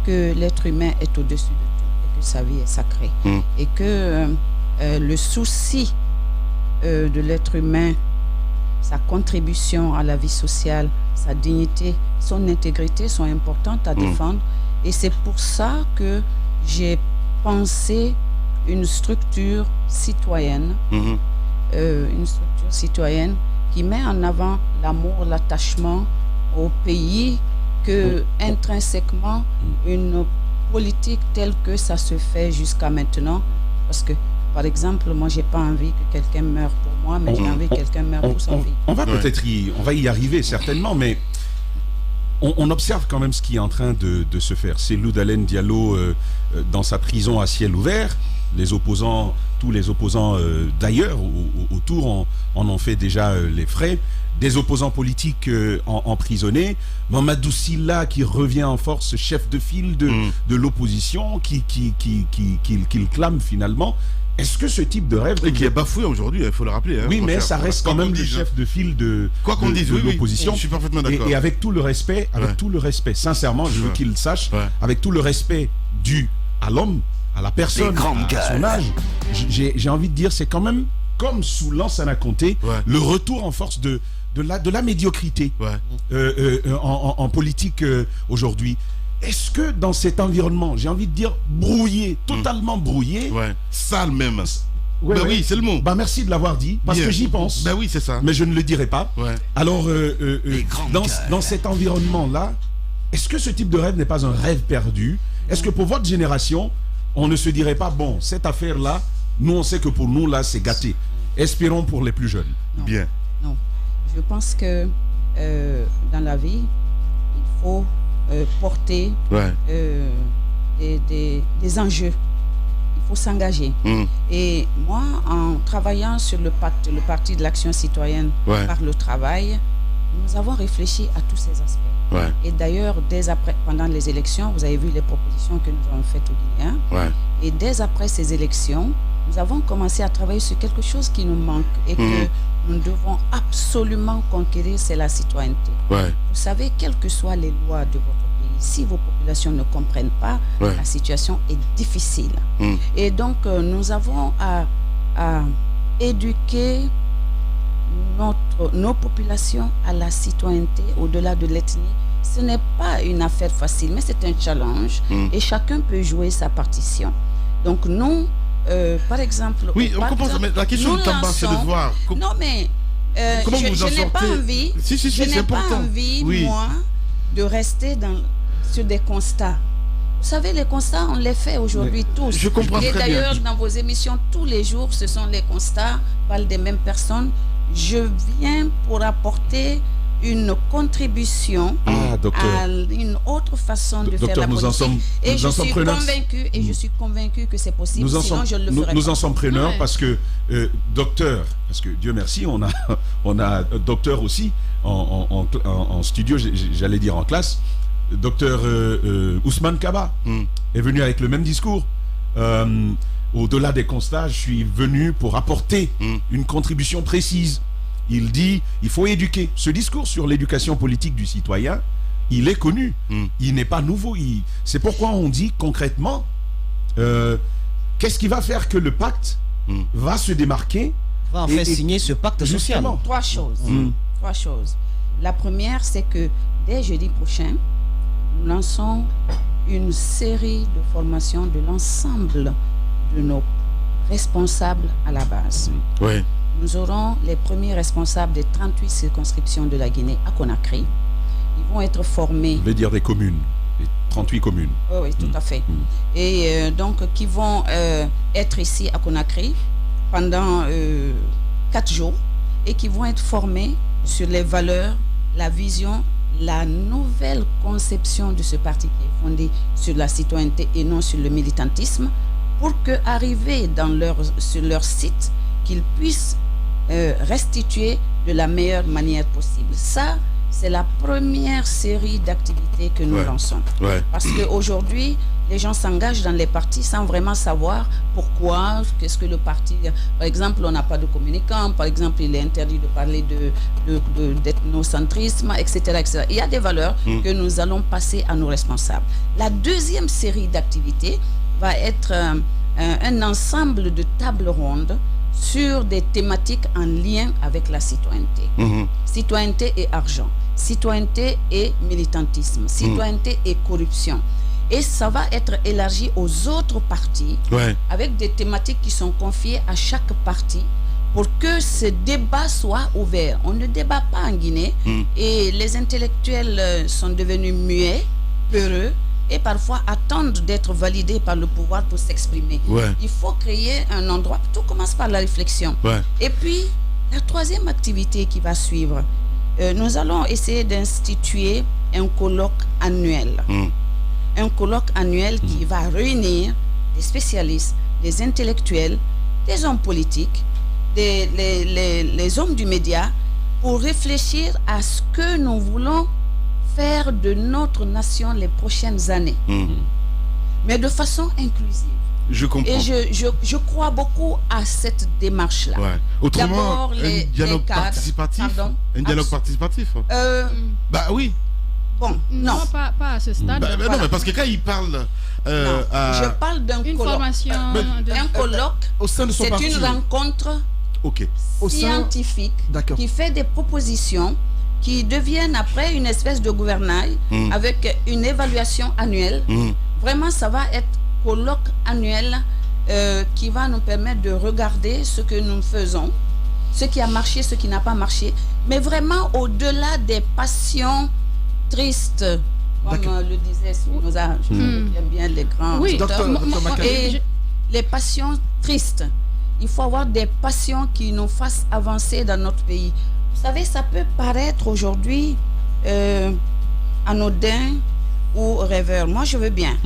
que l'être humain est au-dessus de tout et que sa vie est sacrée. Et que le souci de l'être humain, sa contribution à la vie sociale, sa dignité, son intégrité sont importantes à défendre. Et c'est pour ça que j'ai pensé une structure citoyenne, qui met en avant l'amour, l'attachement au pays, que intrinsèquement une politique telle que ça se fait jusqu'à maintenant. Parce que, par exemple, moi, j'ai pas envie que quelqu'un meure pour moi, mais j'ai envie que quelqu'un meure pour son pays. On va peut-être y arriver certainement, mais on observe quand même ce qui est en train de se faire. C'est Loudalen Diallo dans sa prison à ciel ouvert. Tous les opposants d'ailleurs autour en ont fait déjà les frais. des opposants politiques emprisonnés, Mamadou Sylla qui revient en force chef de file de l'opposition, qu'il clame finalement. Est-ce que ce type de rêve... Et qui est bafoué aujourd'hui, il faut le rappeler. Oui, mais ça reste quand même le chef de file de l'opposition. Je suis parfaitement d'accord. Et avec tout le respect, sincèrement, je veux qu'il sache, avec tout le respect dû à l'homme, à la personne, à son âge, j'ai envie de dire, c'est quand même, comme sous Lansana Conté, le retour en force de la médiocrité en politique aujourd'hui. Est-ce que dans cet environnement, j'ai envie de dire brouillé, totalement brouillé, sale même. Oui, c'est le mot. Merci de l'avoir dit, parce que j'y pense. Oui, c'est ça. Mais je ne le dirai pas. Alors, dans cet environnement-là, est-ce que ce type de rêve n'est pas un rêve perdu? Est-ce que pour votre génération, on ne se dirait pas, bon, cette affaire-là, nous on sait que pour nous, là, c'est gâté. Espérons pour les plus jeunes. Non. Bien. Non. Je pense que dans la vie, il faut porter des enjeux. Il faut s'engager. Et moi, en travaillant sur le pacte, le Parti de l'Action citoyenne par le travail, nous avons réfléchi à tous ces aspects. Et d'ailleurs, dès après, pendant les élections, vous avez vu les propositions que nous avons faites aux Guinéens. Et dès après ces élections, nous avons commencé à travailler sur quelque chose qui nous manque et que nous devons absolument conquérir, c'est la citoyenneté. Vous savez, quelles que soient les lois de votre pays, si vos populations ne comprennent pas, la situation est difficile. Et donc, nous avons à éduquer nos populations à la citoyenneté au-delà de l'ethnie. Ce n'est pas une affaire facile, mais c'est un challenge et chacun peut jouer sa partition. Donc nous, par exemple... Oui, on comprend ça, mais la question de Tamba, c'est de voir... Non, mais comment vous en je n'ai pas envie, moi, de rester sur des constats. Vous savez, les constats, on les fait aujourd'hui tous. Je comprends très bien. Et d'ailleurs, dans vos émissions, tous les jours, ce sont les constats, parlent des mêmes personnes. Je viens pour apporter une contribution à une autre façon de faire la politique. Et je suis convaincu que c'est possible, sinon je ne le ferai pas. Nous en sommes preneurs parce que docteur, parce que Dieu merci, on a docteur aussi en studio, j'allais dire en classe. Docteur Ousmane Kaba est venu avec le même discours. Au-delà des constats, je suis venu pour apporter une contribution précise. Il dit, il faut éduquer. Ce discours sur l'éducation politique du citoyen, il est connu. Il n'est pas nouveau. C'est pourquoi on dit concrètement, qu'est-ce qui va faire que le pacte va se démarquer, va en faire signer ce pacte social. Trois choses. La première, c'est que dès jeudi prochain, nous lançons une série de formations de l'ensemble de nos responsables à la base. Nous aurons les premiers responsables des 38 circonscriptions de la Guinée à Conakry. Ils vont être formés... Vous voulez dire des communes, les 38 communes. Oui, tout à fait. Et donc, qui vont être ici à Conakry pendant 4 jours et qui vont être formés sur les valeurs, la vision, la nouvelle conception de ce parti qui est fondé sur la citoyenneté et non sur le militantisme, pour qu'arrivés sur leur site, qu'ils puissent restituer de la meilleure manière possible. Ça, c'est la première série d'activités que nous lançons. Parce qu'aujourd'hui, les gens s'engagent dans les partis sans vraiment savoir pourquoi, qu'est-ce que le parti... Par exemple, on n'a pas de communicant, par exemple, il est interdit de parler d'ethnocentrisme, etc., etc. Il y a des valeurs que nous allons passer à nos responsables. La deuxième série d'activités va être un ensemble de tables rondes sur des thématiques en lien avec la citoyenneté. Citoyenneté et argent, citoyenneté et militantisme, citoyenneté et corruption. Et ça va être élargi aux autres partis avec des thématiques qui sont confiées à chaque parti pour que ce débat soit ouvert. On ne débat pas en Guinée et les intellectuels sont devenus muets, peureux, et parfois attendent d'être validés par le pouvoir pour s'exprimer. Il faut créer un endroit, tout commence par la réflexion. Et puis, la troisième activité qui va suivre, nous allons essayer d'instituer un colloque annuel. Un colloque annuel qui va réunir des spécialistes, des intellectuels, des hommes politiques, les hommes du média, pour réfléchir à ce que nous voulons faire de notre nation les prochaines années, mais de façon inclusive. Je comprends. Et je crois beaucoup à cette démarche-là. Ouais. Autrement, un dialogue participatif. Un dialogue participatif. Bah oui. Bon, non. Pas à ce stade. Voilà. Non, mais parce que quand il parle... je parle d'un colloque. Formation. Un colloque, au sein de son parti. C'est une rencontre scientifique qui fait des propositions qui deviennent après une espèce de gouvernail avec une évaluation annuelle. Vraiment, ça va être colloque annuel qui va nous permettre de regarder ce que nous faisons, ce qui a marché, ce qui n'a pas marché, mais vraiment au-delà des passions tristes, comme le disait Spinoza, j'aime bien les grands auteurs, et les passions tristes. Il faut avoir des passions qui nous fassent avancer dans notre pays. Vous savez, ça peut paraître aujourd'hui anodin ou rêveur. Moi, je veux bien.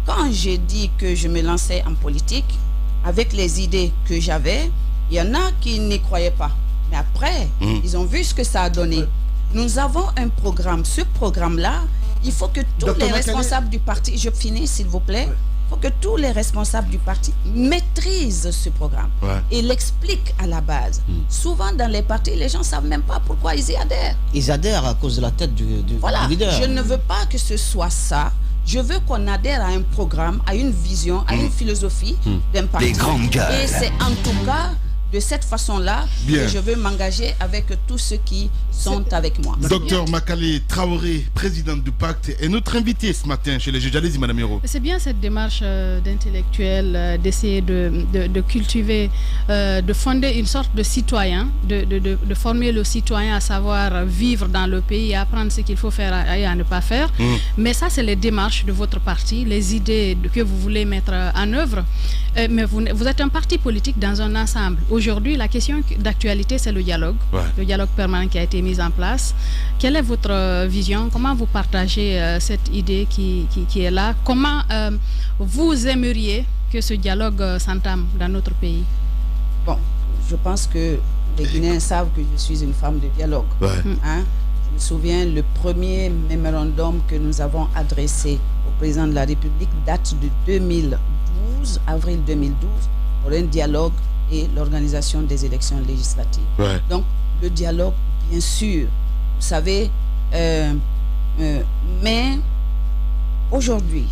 Quand j'ai dit que je me lançais en politique, avec les idées que j'avais, il y en a qui n'y croyaient pas. Mais après, ils ont vu ce que ça a donné. Nous avons un programme. Ce programme-là, il faut que tous les responsables du parti, je finis s'il vous plaît, il faut que tous les responsables du parti maîtrisent ce programme et l'expliquent à la base. Souvent dans les partis, les gens ne savent même pas pourquoi ils y adhèrent. Ils adhèrent à cause de la tête du leader. Je ne veux pas que ce soit ça. Je veux qu'on adhère à un programme, à une vision, à une philosophie d'un parti. Les grandes gueules. Et c'est en tout cas de cette façon-là que je veux m'engager avec tous ceux qui sont avec moi. Docteur Makale Traoré, présidente du Pacte, est notre invité ce matin chez les juges. Allez-y, Madame Hiro. C'est bien cette démarche d'intellectuel, d'essayer de cultiver, de fonder une sorte de citoyen, de former le citoyen à savoir vivre dans le pays, à apprendre ce qu'il faut faire et à ne pas faire. Mais ça, c'est les démarches de votre parti, les idées que vous voulez mettre en œuvre. Mais vous êtes un parti politique dans un ensemble. Aujourd'hui, la question d'actualité, c'est le dialogue permanent qui a été mis en place. Quelle est votre vision? Comment vous partagez cette idée qui est là? Comment vous aimeriez que ce dialogue s'entame dans notre pays? Bon, je pense que les Guinéens savent que je suis une femme de dialogue. Hein? Je me souviens, le premier mémorandum que nous avons adressé au président de la République date de 2012, avril 2012, pour un dialogue et l'organisation des élections législatives. Donc, le dialogue, bien sûr, vous savez, mais aujourd'hui,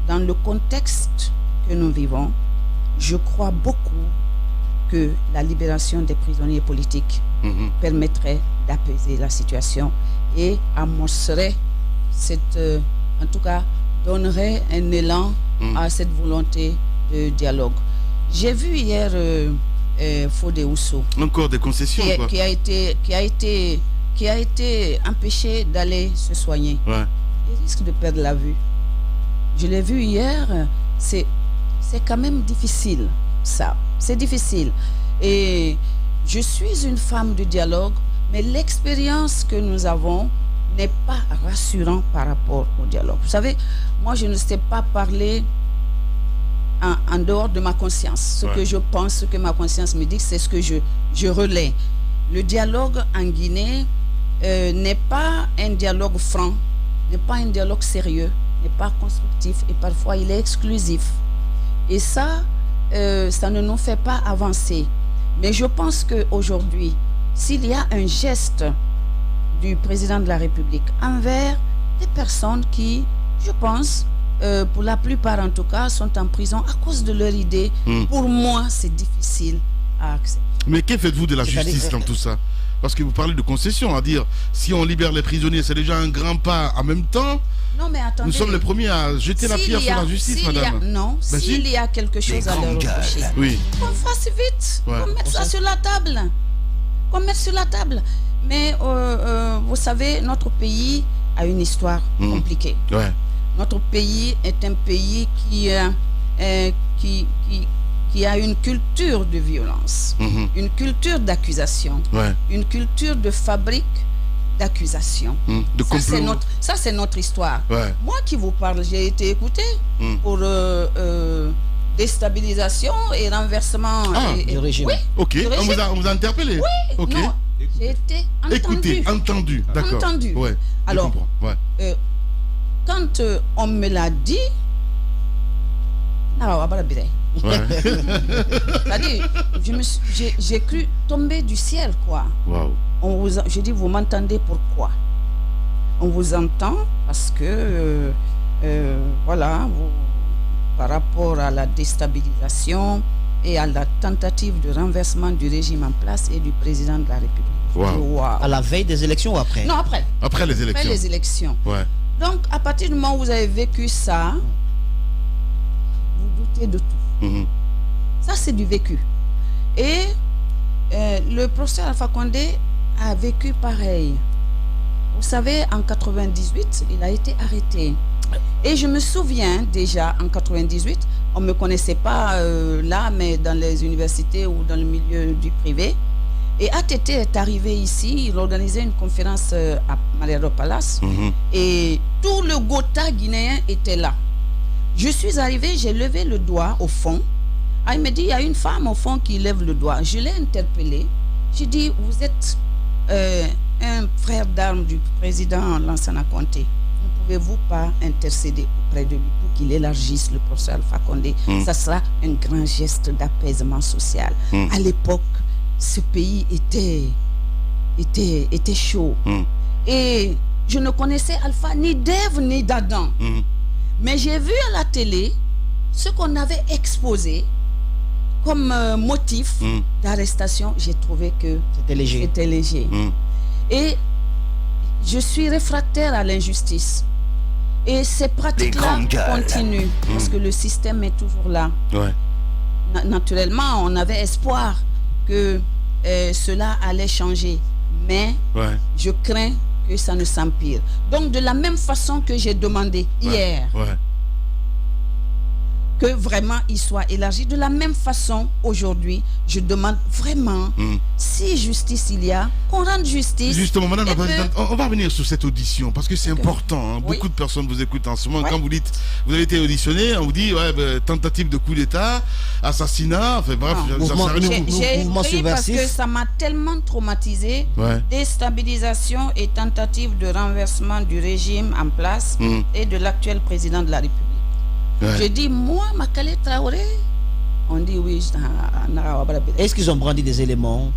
dans le contexte que nous vivons, je crois beaucoup que la libération des prisonniers politiques permettrait d'apaiser la situation et amorcerait en tout cas, donnerait un élan à cette volonté de dialogue. J'ai vu hier Fodé Ousso. Encore des concessions, qui a été empêché d'aller se soigner. Il risque de perdre la vue. Je l'ai vu hier. C'est quand même difficile, ça. C'est difficile. Et je suis une femme du dialogue, mais l'expérience que nous avons n'est pas rassurante par rapport au dialogue. Vous savez, moi, je ne sais pas parler en dehors de ma conscience. Ce que je pense, ce que ma conscience me dit, c'est ce que je relais. Le dialogue en Guinée n'est pas un dialogue franc, n'est pas un dialogue sérieux, n'est pas constructif et parfois il est exclusif. Et ça, ça ne nous fait pas avancer. Mais je pense qu'aujourd'hui, s'il y a un geste du président de la République envers des personnes qui, je pense, pour la plupart en tout cas, sont en prison à cause de leur idée, pour moi, c'est difficile à accepter. Mais que faites-vous de la justice dans tout ça? Parce que vous parlez de concession, à dire, si on libère les prisonniers, c'est déjà un grand pas. En même temps, non, mais attendez, nous sommes les premiers à jeter la pierre sur la justice, madame. S'il y a quelque chose à leur reprocher, qu'on fasse vite, qu'on mette ça sur la table. Qu'on mette sur la table. Mais vous savez, notre pays a une histoire compliquée. Notre pays est un pays qui a une culture de violence, une culture d'accusation, une culture de fabrique d'accusation. Ça, c'est notre histoire. Moi qui vous parle, j'ai été écouté pour déstabilisation et renversement du régime. On vous a interpellé. Non, J'ai été entendu, d'accord. Entendu. Ouais, alors, quand on me l'a dit, c'est-à-dire, j'ai cru tomber du ciel, quoi. Wow. Je dis, vous m'entendez pourquoi? On vous entend parce que, voilà, par rapport à la déstabilisation et à la tentative de renversement du régime en place et du président de la République. Wow. À la veille des élections ou après? Non, après. Après les élections. Après les élections. Ouais. Donc, à partir du moment où vous avez vécu ça, vous doutez de tout. Ça, c'est du vécu. Et le professeur Alpha Condé a vécu pareil. Vous savez, en 98, il a été arrêté. Et je me souviens déjà, en 98, on ne me connaissait pas là, mais dans les universités ou dans le milieu du privé. Et ATT est arrivé ici, il organisait une conférence à Malero Palace. Et tout le Gotha guinéen était là. Je suis arrivé, j'ai levé le doigt au fond. Ah, il me dit, il y a une femme au fond qui lève le doigt. Je l'ai interpellée. J'ai dit, vous êtes un frère d'armes du président Lansana Conté. Ne pouvez-vous pas intercéder auprès de lui pour qu'il élargisse le professeur Alpha Condé? Ça sera un grand geste d'apaisement social. À l'époque, ce pays était chaud. Et je ne connaissais Alpha ni d'Ève ni d'Adam. Mais j'ai vu à la télé ce qu'on avait exposé comme motif d'arrestation. J'ai trouvé que c'était léger. Et je suis réfractaire à l'injustice. Et ces pratiques-là continuent parce que le système est toujours là. Ouais. Naturellement, on avait espoir que cela allait changer. Mais je crains que ça ne s'empire. Donc, de la même façon que j'ai demandé hier que vraiment il soit élargi, de la même façon, aujourd'hui, je demande vraiment, si justice il y a, qu'on rende justice. Justement, Madame la Présidente, on va revenir sur cette audition, parce que c'est important. Hein. Beaucoup de personnes vous écoutent en ce moment. Quand vous dites, vous avez été auditionné, on vous dit, tentative de coup d'État, assassinat, enfin bref, mouvement subversif. Parce que ça m'a tellement traumatisé. Déstabilisation et tentative de renversement du régime en place et de l'actuel président de la République. Je dis, moi, Makale Traoré, on dit oui. Est-ce qu'ils ont brandi des éléments,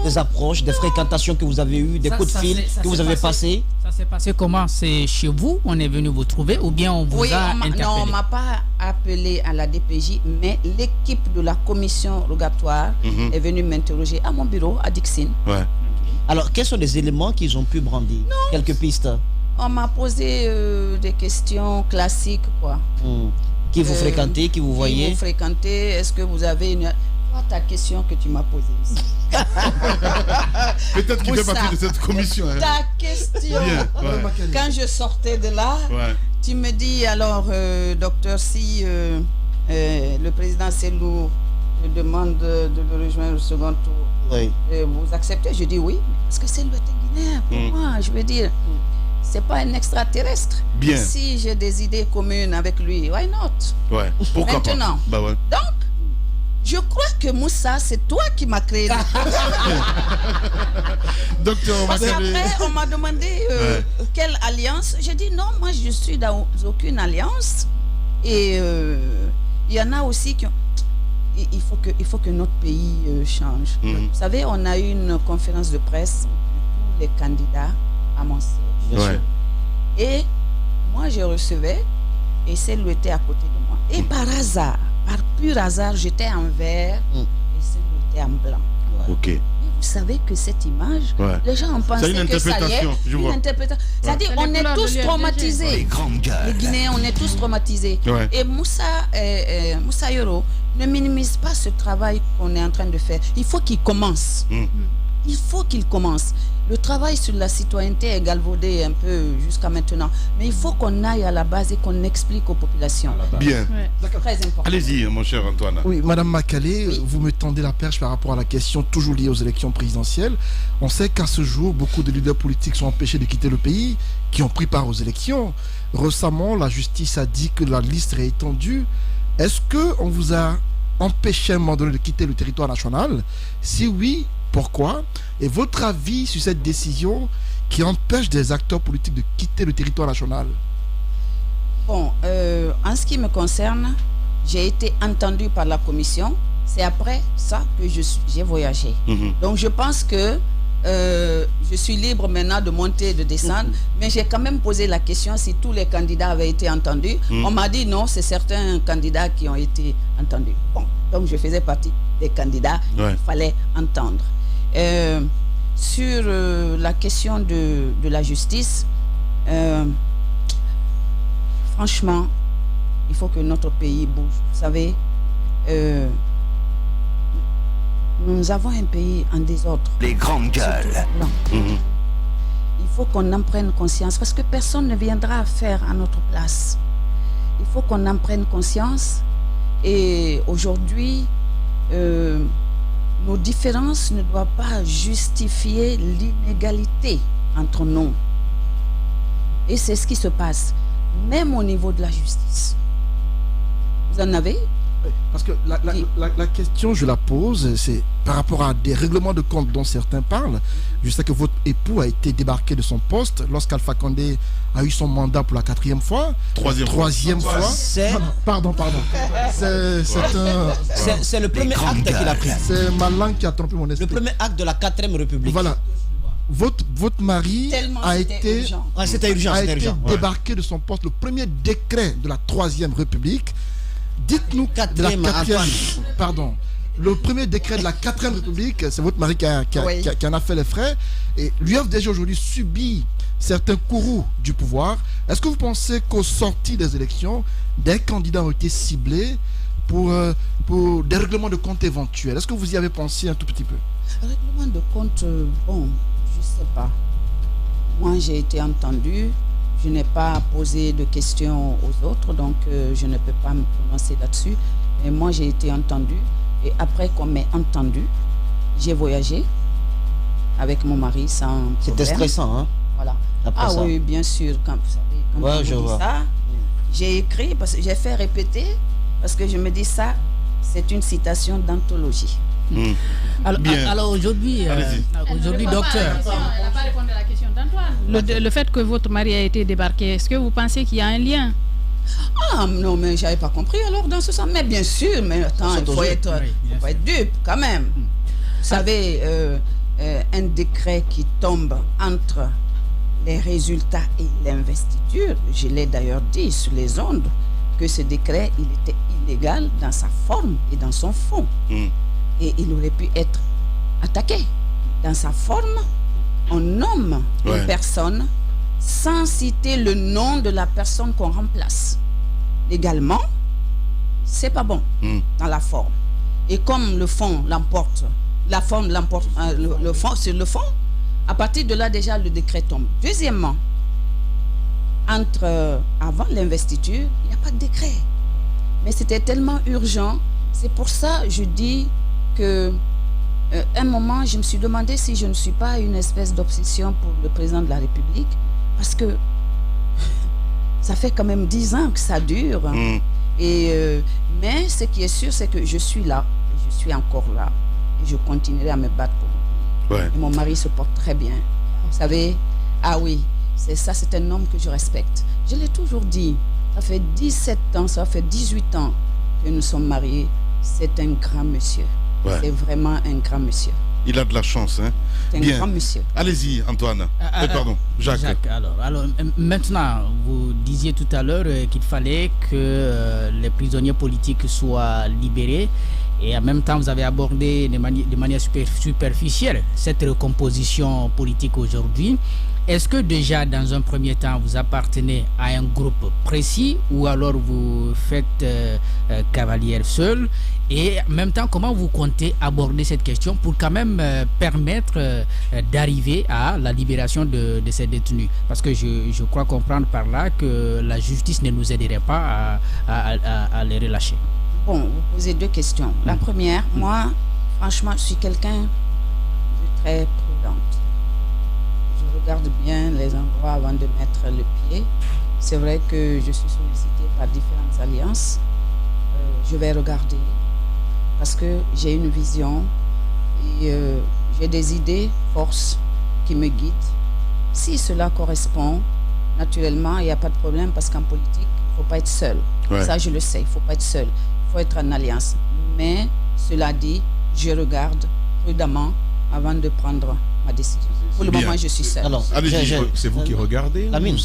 des approches, des fréquentations que vous avez eues, des coups de fil que vous avez passés? Ça s'est passé comment? C'est chez vous, on est venu vous trouver ou bien on vous a interpellé? Non, on ne m'a pas appelé à la DPJ, mais l'équipe de la commission rogatoire est venue m'interroger à mon bureau, à Dixine. Alors, quels sont les éléments qu'ils ont pu brandir? Quelques pistes? On m'a posé des questions classiques, quoi. Qui vous fréquentez, qui vous voyez? Qui vous fréquentez? Est-ce que vous avez une... Toi, ta question que tu m'as posée ici. Peut-être qu'il fait partie de cette commission. Ta question. Quand je sortais de là, tu me dis, alors, docteur, si le président Selou demande de le rejoindre au second tour, vous acceptez? Je dis oui, parce que Selou était guinéen. Pour moi, je veux dire... C'est pas un extraterrestre. Si j'ai des idées communes avec lui, why not? Pourquoi maintenant pas? Donc, je crois que Moussa, c'est toi qui m'as créé. Docteur, parce qu'après, on m'a demandé quelle alliance. J'ai dit non, moi je suis dans aucune alliance. Et il y en a aussi qui ont... Il faut que notre pays change. Vous savez, on a eu une conférence de presse de tous les candidats à mon siège. Et moi, je recevais, et celle était à côté de moi. Et par hasard, par pur hasard, j'étais en vert et celle était en blanc. Mais vous savez que cette image, les gens ont pensé que ça y est, une interprétation. C'est-à-dire, on est tous traumatisés. Les Guinéens, on est tous traumatisés. Et Moussa Yoro ne minimise pas ce travail qu'on est en train de faire. Il faut qu'il commence. Il faut qu'il commence. Le travail sur la citoyenneté est galvaudé un peu jusqu'à maintenant. Mais il faut qu'on aille à la base et qu'on explique aux populations. Bien. Très important. Allez-y, mon cher Antoine. Oui, Madame Makale, vous me tendez la perche par rapport à la question toujours liée aux élections présidentielles. On sait qu'à ce jour, beaucoup de leaders politiques sont empêchés de quitter le pays, qui ont pris part aux élections. Récemment, la justice a dit que la liste est étendue. Est-ce qu'on vous a empêché à un moment donné de quitter le territoire national? Si oui, Pourquoi? Et votre avis sur cette décision qui empêche des acteurs politiques de quitter le territoire national? Bon, en ce qui me concerne, j'ai été entendu par la commission. C'est après ça que j'ai voyagé. Donc je pense que je suis libre maintenant de monter et de descendre, mais j'ai quand même posé la question si tous les candidats avaient été entendus. On m'a dit non, c'est certains candidats qui ont été entendus. Bon, donc je faisais partie des candidats qu'il fallait entendre. Sur la question de la justice, franchement, il faut que notre pays bouge. Vous savez, nous avons un pays en désordre. Les grandes gueules. Il faut qu'on en prenne conscience parce que personne ne viendra faire à notre place. Il faut qu'on en prenne conscience. Et aujourd'hui, nos différences ne doivent pas justifier l'inégalité entre nous. Et c'est ce qui se passe, même au niveau de la justice. Vous en avez? Parce que la question, je la pose, c'est par rapport à des règlements de compte dont certains parlent. Je sais que votre époux a été débarqué de son poste lorsqu'Alpha Condé a eu son mandat pour la 4e fois. Troisième fois. Pardon. C'est le premier acte qu'il a pris. C'est ma langue qui a trompé mon esprit. Le premier acte de la 4e République. Voilà. Votre mari a été débarqué de son poste. Le premier décret de la 3e République. Dites-nous de la 4e. Pardon. Le premier décret de la 4e République, c'est votre mari qui en a fait les frais. Et l'UFDG aujourd'hui subit certains courroux du pouvoir. Est-ce que vous pensez qu'au sorti des élections, des candidats ont été ciblés pour des règlements de compte éventuels? Est-ce que vous y avez pensé un tout petit peu? Règlement de compte, bon, je ne sais pas. Moi, j'ai été entendu. Je n'ai pas posé de questions aux autres, donc je ne peux pas me prononcer là-dessus. Et moi, j'ai été entendu. Et après qu'on m'ait entendu, j'ai voyagé avec mon mari sans problème. C'était stressant, hein? Voilà. Oui, bien sûr. Quand vous savez, quand on dit ça, j'ai écrit, parce que j'ai fait répéter, parce que je me dis ça, c'est une citation d'anthologie. Alors aujourd'hui, docteur. Elle n'a pas répondu à la question d'Antoine. Le fait que votre mari a été débarqué, est-ce que vous pensez qu'il y a un lien? Ah non, mais j'avais pas compris alors dans ce sens. Mais bien sûr, mais attends, il faut être dupe quand même. Vous savez, un décret qui tombe entre les résultats et l'investiture, je l'ai d'ailleurs dit sur les ondes, que ce décret, il était illégal dans sa forme et dans son fond. Et il aurait pu être attaqué. Dans sa forme, on nomme une personne sans citer le nom de la personne qu'on remplace. Légalement, c'est pas bon dans la forme. Et comme le fond l'emporte, la forme l'emporte le fond, sur le fond, à partir de là déjà le décret tombe. Deuxièmement, avant l'investiture, il n'y a pas de décret. Mais c'était tellement urgent, c'est pour ça je dis que un moment, je me suis demandé si je ne suis pas une espèce d'obsession pour le président de la République, parce que ça fait quand même 10 ans que ça dure. Mais ce qui est sûr, c'est que je suis là, je suis encore là, et je continuerai à me battre pour mon pays. Et mon mari se porte très bien. Vous savez, c'est ça, c'est un homme que je respecte. Je l'ai toujours dit, ça fait 17 ans, ça fait 18 ans que nous sommes mariés. C'est un grand monsieur. C'est vraiment un grand monsieur. Il a de la chance, hein? C'est un grand monsieur. Allez-y, Antoine. Pardon, Jacques. Alors, maintenant, vous disiez tout à l'heure qu'il fallait que les prisonniers politiques soient libérés. Et en même temps, vous avez abordé de manière superficielle cette recomposition politique aujourd'hui. Est-ce que déjà, dans un premier temps, vous appartenez à un groupe précis ou alors vous faites cavalière seul? Et en même temps, comment vous comptez aborder cette question pour quand même permettre d'arriver à la libération de ces détenus? Parce que je crois comprendre par là que la justice ne nous aiderait pas à les relâcher. Bon, vous posez deux questions. La première, moi, franchement, je suis quelqu'un de très prudente. Je regarde bien les endroits avant de mettre le pied. C'est vrai que je suis sollicitée par différentes alliances. Je vais regarder parce que j'ai une vision et j'ai des idées, forces qui me guident. Si cela correspond, naturellement, il n'y a pas de problème parce qu'en politique, il ne faut pas être seul. Ouais. Ça, je le sais, il ne faut pas être seul. Il faut être en alliance. Mais, cela dit, je regarde prudemment avant de prendre ma décision. Pour le moment, je suis seul. Alors, c'est vous qui regardez ou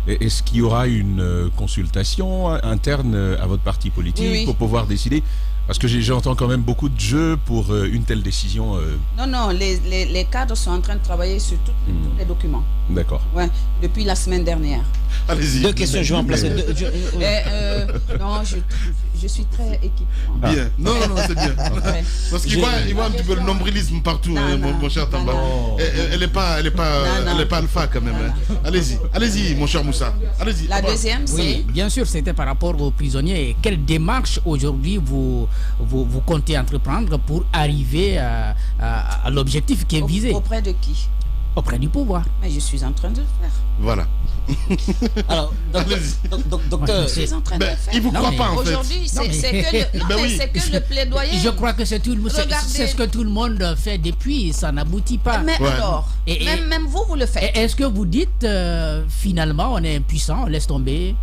est-ce qu'il y aura une consultation interne à votre parti politique pour pouvoir décider? Parce que j'entends quand même beaucoup de jeux pour une telle décision. Non, les cadres sont en train de travailler sur tous les documents. D'accord. Ouais, depuis la semaine dernière. Allez-y. 2 questions, je vais en placer 2. Non, je suis très équipée. Bien. Non, c'est bien. Parce qu'il voit un petit peu le nombrilisme partout, mon cher Tamba. Elle n'est pas alpha quand même. Allez-y, mon cher Moussa. Allez-y. La deuxième, c'est... Oui, bien sûr, c'était par rapport aux prisonniers. Quelle démarche aujourd'hui vous comptez entreprendre pour arriver à l'objectif qui est visé? Auprès de qui? Auprès du pouvoir. Mais je suis en train de le faire. Voilà. Alors, docteur, je suis en train de le faire. Il vous croit pas en fait. Aujourd'hui, c'est que le plaidoyer. Je crois que c'est ce que tout le monde fait depuis, ça n'aboutit pas. Mais alors, même vous le faites. Est-ce que vous dites finalement on est impuissant, on laisse tomber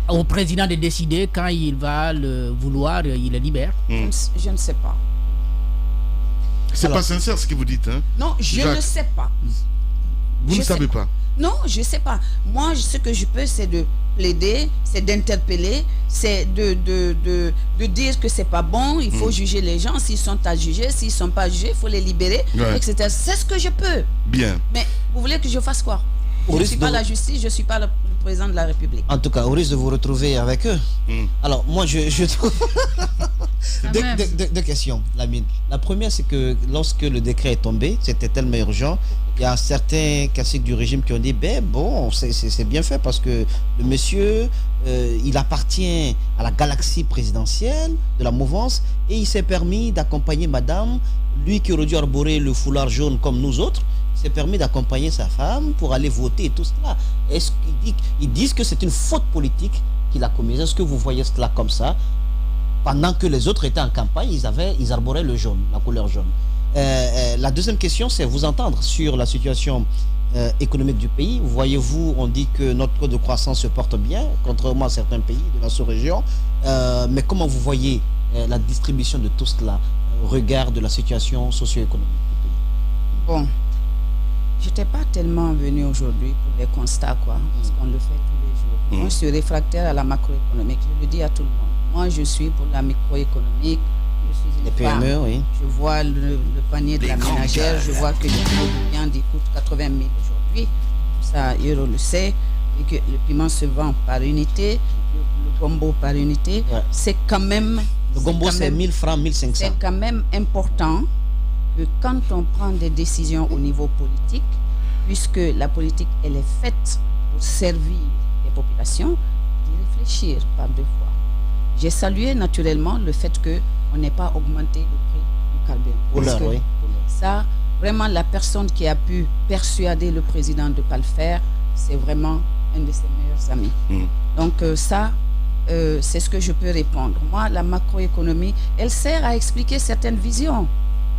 au président de décider quand il va le vouloir, il le libère? Je ne sais pas. C'est pas sincère ce que vous dites, hein? Non, je ne sais pas. Vous ne savez pas? Non, je ne sais pas. Moi, ce que je peux, c'est de plaider, c'est d'interpeller, c'est de dire que c'est pas bon, il faut juger les gens, s'ils sont à juger, s'ils ne sont pas jugés, il faut les libérer, etc. C'est ce que je peux. Bien. Mais vous voulez que je fasse quoi? Je ne suis pas la justice, je ne suis pas le président de la République. En tout cas, au risque de vous retrouver avec eux. Alors, moi, je trouve... deux questions, Lamine. La première, c'est que lorsque le décret est tombé, c'était tellement urgent, il y a certains classiques du régime qui ont dit, c'est bien fait parce que le monsieur, il appartient à la galaxie présidentielle de la mouvance et il s'est permis d'accompagner madame, lui qui aurait dû arborer le foulard jaune comme nous autres, s'est permis d'accompagner sa femme pour aller voter et tout cela. Ils disent que c'est une faute politique qu'il a commise. Est-ce que vous voyez cela comme ça? Pendant que les autres étaient en campagne, ils arboraient le jaune, la couleur jaune. La deuxième question, c'est vous entendre sur la situation économique du pays. Voyez-vous, on dit que notre taux de croissance se porte bien, contrairement à certains pays de la sous-région. Mais comment vous voyez la distribution de tout cela au regard de la situation socio-économique du pays? Bon, je n'étais pas tellement venu aujourd'hui pour les constats, parce qu'on le fait tous les jours. Moi, je suis réfractaire à la macroéconomique, je le dis à tout le monde. Moi, je suis pour la microéconomique. Je suis une femme. PME, oui. Je vois le panier de la ménagère. Je vois que le kilo de viande coûte 80 000 aujourd'hui. Ça, Euro le sait. Et que le piment se vend par unité. Le gombo par unité. Ouais. C'est quand même... Le gombo, c'est 1000 francs, 1500. C'est quand même important que quand on prend des décisions au niveau politique, puisque la politique, elle est faite pour servir les populations, d'y réfléchir par deux fois. J'ai salué naturellement le fait qu'on n'ait pas augmenté le prix du carburant. Ça, vraiment, la personne qui a pu persuader le président de ne pas le faire, c'est vraiment un de ses meilleurs amis. Donc ça, c'est ce que je peux répondre. Moi, la macroéconomie, elle sert à expliquer certaines visions,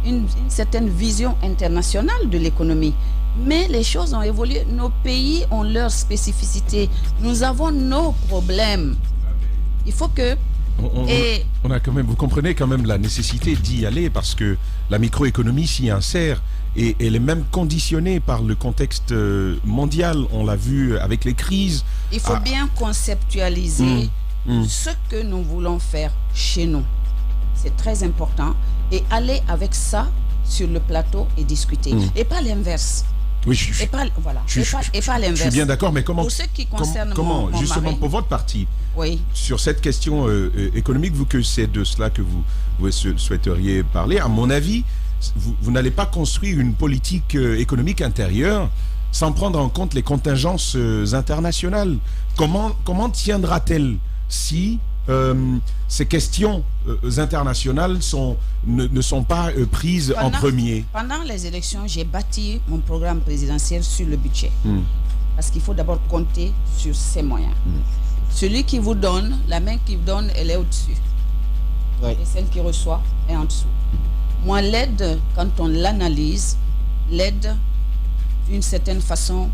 une certaine vision internationale de l'économie. Mais les choses ont évolué. Nos pays ont leurs spécificités. Nous avons nos problèmes. Il faut que... On a quand même, vous comprenez quand même la nécessité d'y aller parce que la microéconomie s'y insère et elle est même conditionnée par le contexte mondial. On l'a vu avec les crises. Il faut bien conceptualiser ce que nous voulons faire chez nous. C'est très important. Et aller avec ça sur le plateau et discuter. Et pas l'inverse. Oui, et pas l'inverse. Je suis bien d'accord, mais comment, pour ce qui concerne comment mon justement mari, pour votre parti, sur cette question économique, vu que c'est de cela que vous souhaiteriez parler, à mon avis, vous n'allez pas construire une politique économique intérieure sans prendre en compte les contingences internationales. Comment tiendra-t-elle si ces questions internationales ne sont pas prises en premier? Pendant les élections, j'ai bâti mon programme présidentiel sur le budget. Parce qu'il faut d'abord compter sur ses moyens. Celui qui vous donne, la main qui vous donne, elle est au-dessus. Et celle qui reçoit est en dessous. Moi, l'aide, quand on l'analyse, l'aide, d'une certaine façon,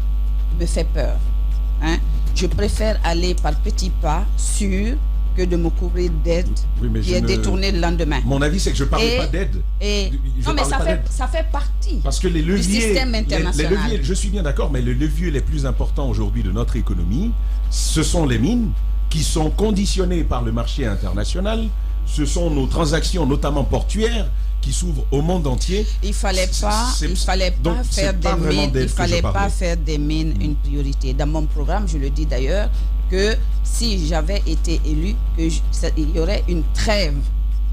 me fait peur. Hein? Je préfère aller par petits pas sûrs que de me couvrir d'aide qui est détournée le lendemain. Mon avis, c'est que je ne parle pas d'aide. Non, mais ça fait partie parce que les leviers, du système international. Les leviers, je suis bien d'accord, mais les leviers les plus importants aujourd'hui de notre économie, ce sont les mines qui sont conditionnées par le marché international. Ce sont nos transactions, notamment portuaires, qui s'ouvrent au monde entier. Il fallait pas faire des mines une priorité. Dans mon programme, je le dis d'ailleurs, que si j'avais été élu, il y aurait une trêve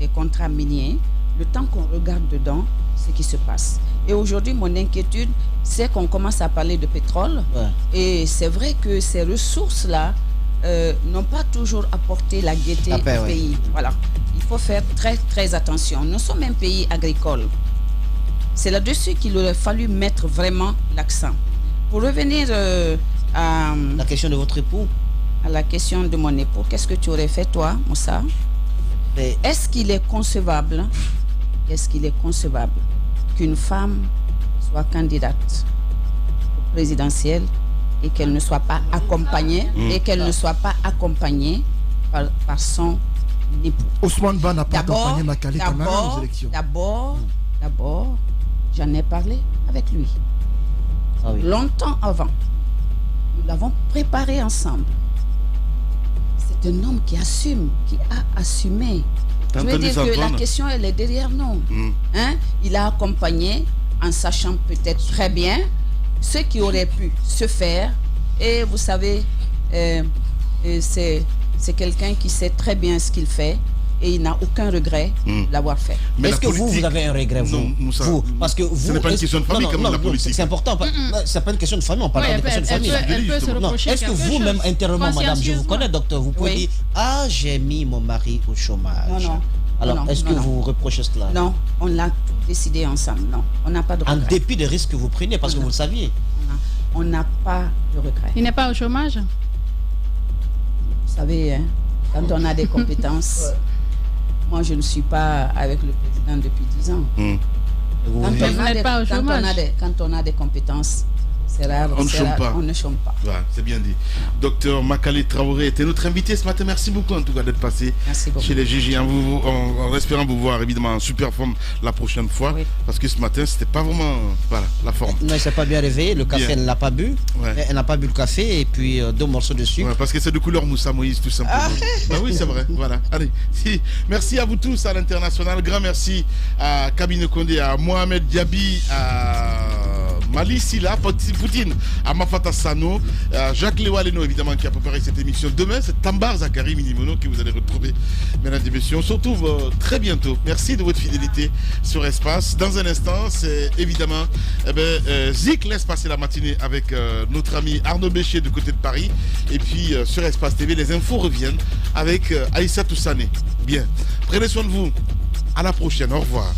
des contrats miniers, le temps qu'on regarde dedans ce qui se passe. Et aujourd'hui, mon inquiétude, c'est qu'on commence à parler de pétrole. Et c'est vrai que ces ressources-là n'ont pas toujours apporté la gaieté au pays. Voilà. Il faut faire très, très attention. Nous sommes un pays agricole. C'est là-dessus qu'il aurait fallu mettre vraiment l'accent. Pour revenir à la question de votre époux, à la question de mon époux, qu'est-ce que tu aurais fait, toi, Moussa? Est-ce qu'il est concevable qu'une femme soit candidate au présidentiel et qu'elle ne soit pas accompagnée par son époux? Ousmane Ba n'a pas accompagné Makali Camara aux élections. D'abord, j'en ai parlé avec lui. Longtemps avant. Nous l'avons préparé ensemble. C'est un homme qui assume, qui a assumé. Je veux dire que la question, elle est derrière nous. Hein? Il a accompagné en sachant peut-être très bien ce qui aurait pu se faire. Et vous savez, c'est quelqu'un qui sait très bien ce qu'il fait. Et il n'a aucun regret de l'avoir fait. Est-ce que vous avez un regret, vous parce que vous, ce n'est pas une question de famille comme la politique. C'est important. C'est pas une question de famille, on parle de question de famille. Est-ce que vous-même, intérieurement, madame, je vous connais, docteur, vous pouvez dire, ah, j'ai mis mon mari au chômage. Non. Alors, est-ce que vous reprochez cela? Non, on l'a tout décidé ensemble. Non, on n'a pas de regret. En dépit des risques que vous prenez, parce que vous le saviez. On n'a pas de regret. Il n'est pas au chômage? Vous savez, hein, quand on a des compétences... Moi, je ne suis pas avec le président depuis 10 ans. Quand on a des compétences, c'est rare, on ne chôme pas. Voilà, c'est bien dit. Docteur Makali Traoré était notre invité ce matin. Merci beaucoup en tout cas d'être passé chez les GG. En espérant vous voir évidemment en super forme la prochaine fois. Parce que ce matin, c'était pas vraiment la forme. Non, il ne s'est pas bien réveillé. Le café, elle ne l'a pas bu. Elle n'a pas bu le café et puis 2 morceaux de sucre. Parce que c'est de couleur Moussa Moïse tout simplement. Oui, c'est vrai. Voilà. Allez. Merci à vous tous à l'international. Grand merci à Kabine Kondé, à Mohamed Diaby, à Mali Silla, Poutine, à Mafata Sano, à Jacques Lewaleno évidemment qui a préparé cette émission. Demain, c'est Tambar Zakari Minimono que vous allez retrouver, mesdames et messieurs. On se retrouve très bientôt. Merci de votre fidélité sur Espace. Dans un instant, c'est évidemment Zik laisse passer la matinée avec notre ami Arnaud Béchier du côté de Paris. Et puis sur Espace TV, les infos reviennent avec Aïssa Toussané. Bien. Prenez soin de vous. À la prochaine. Au revoir.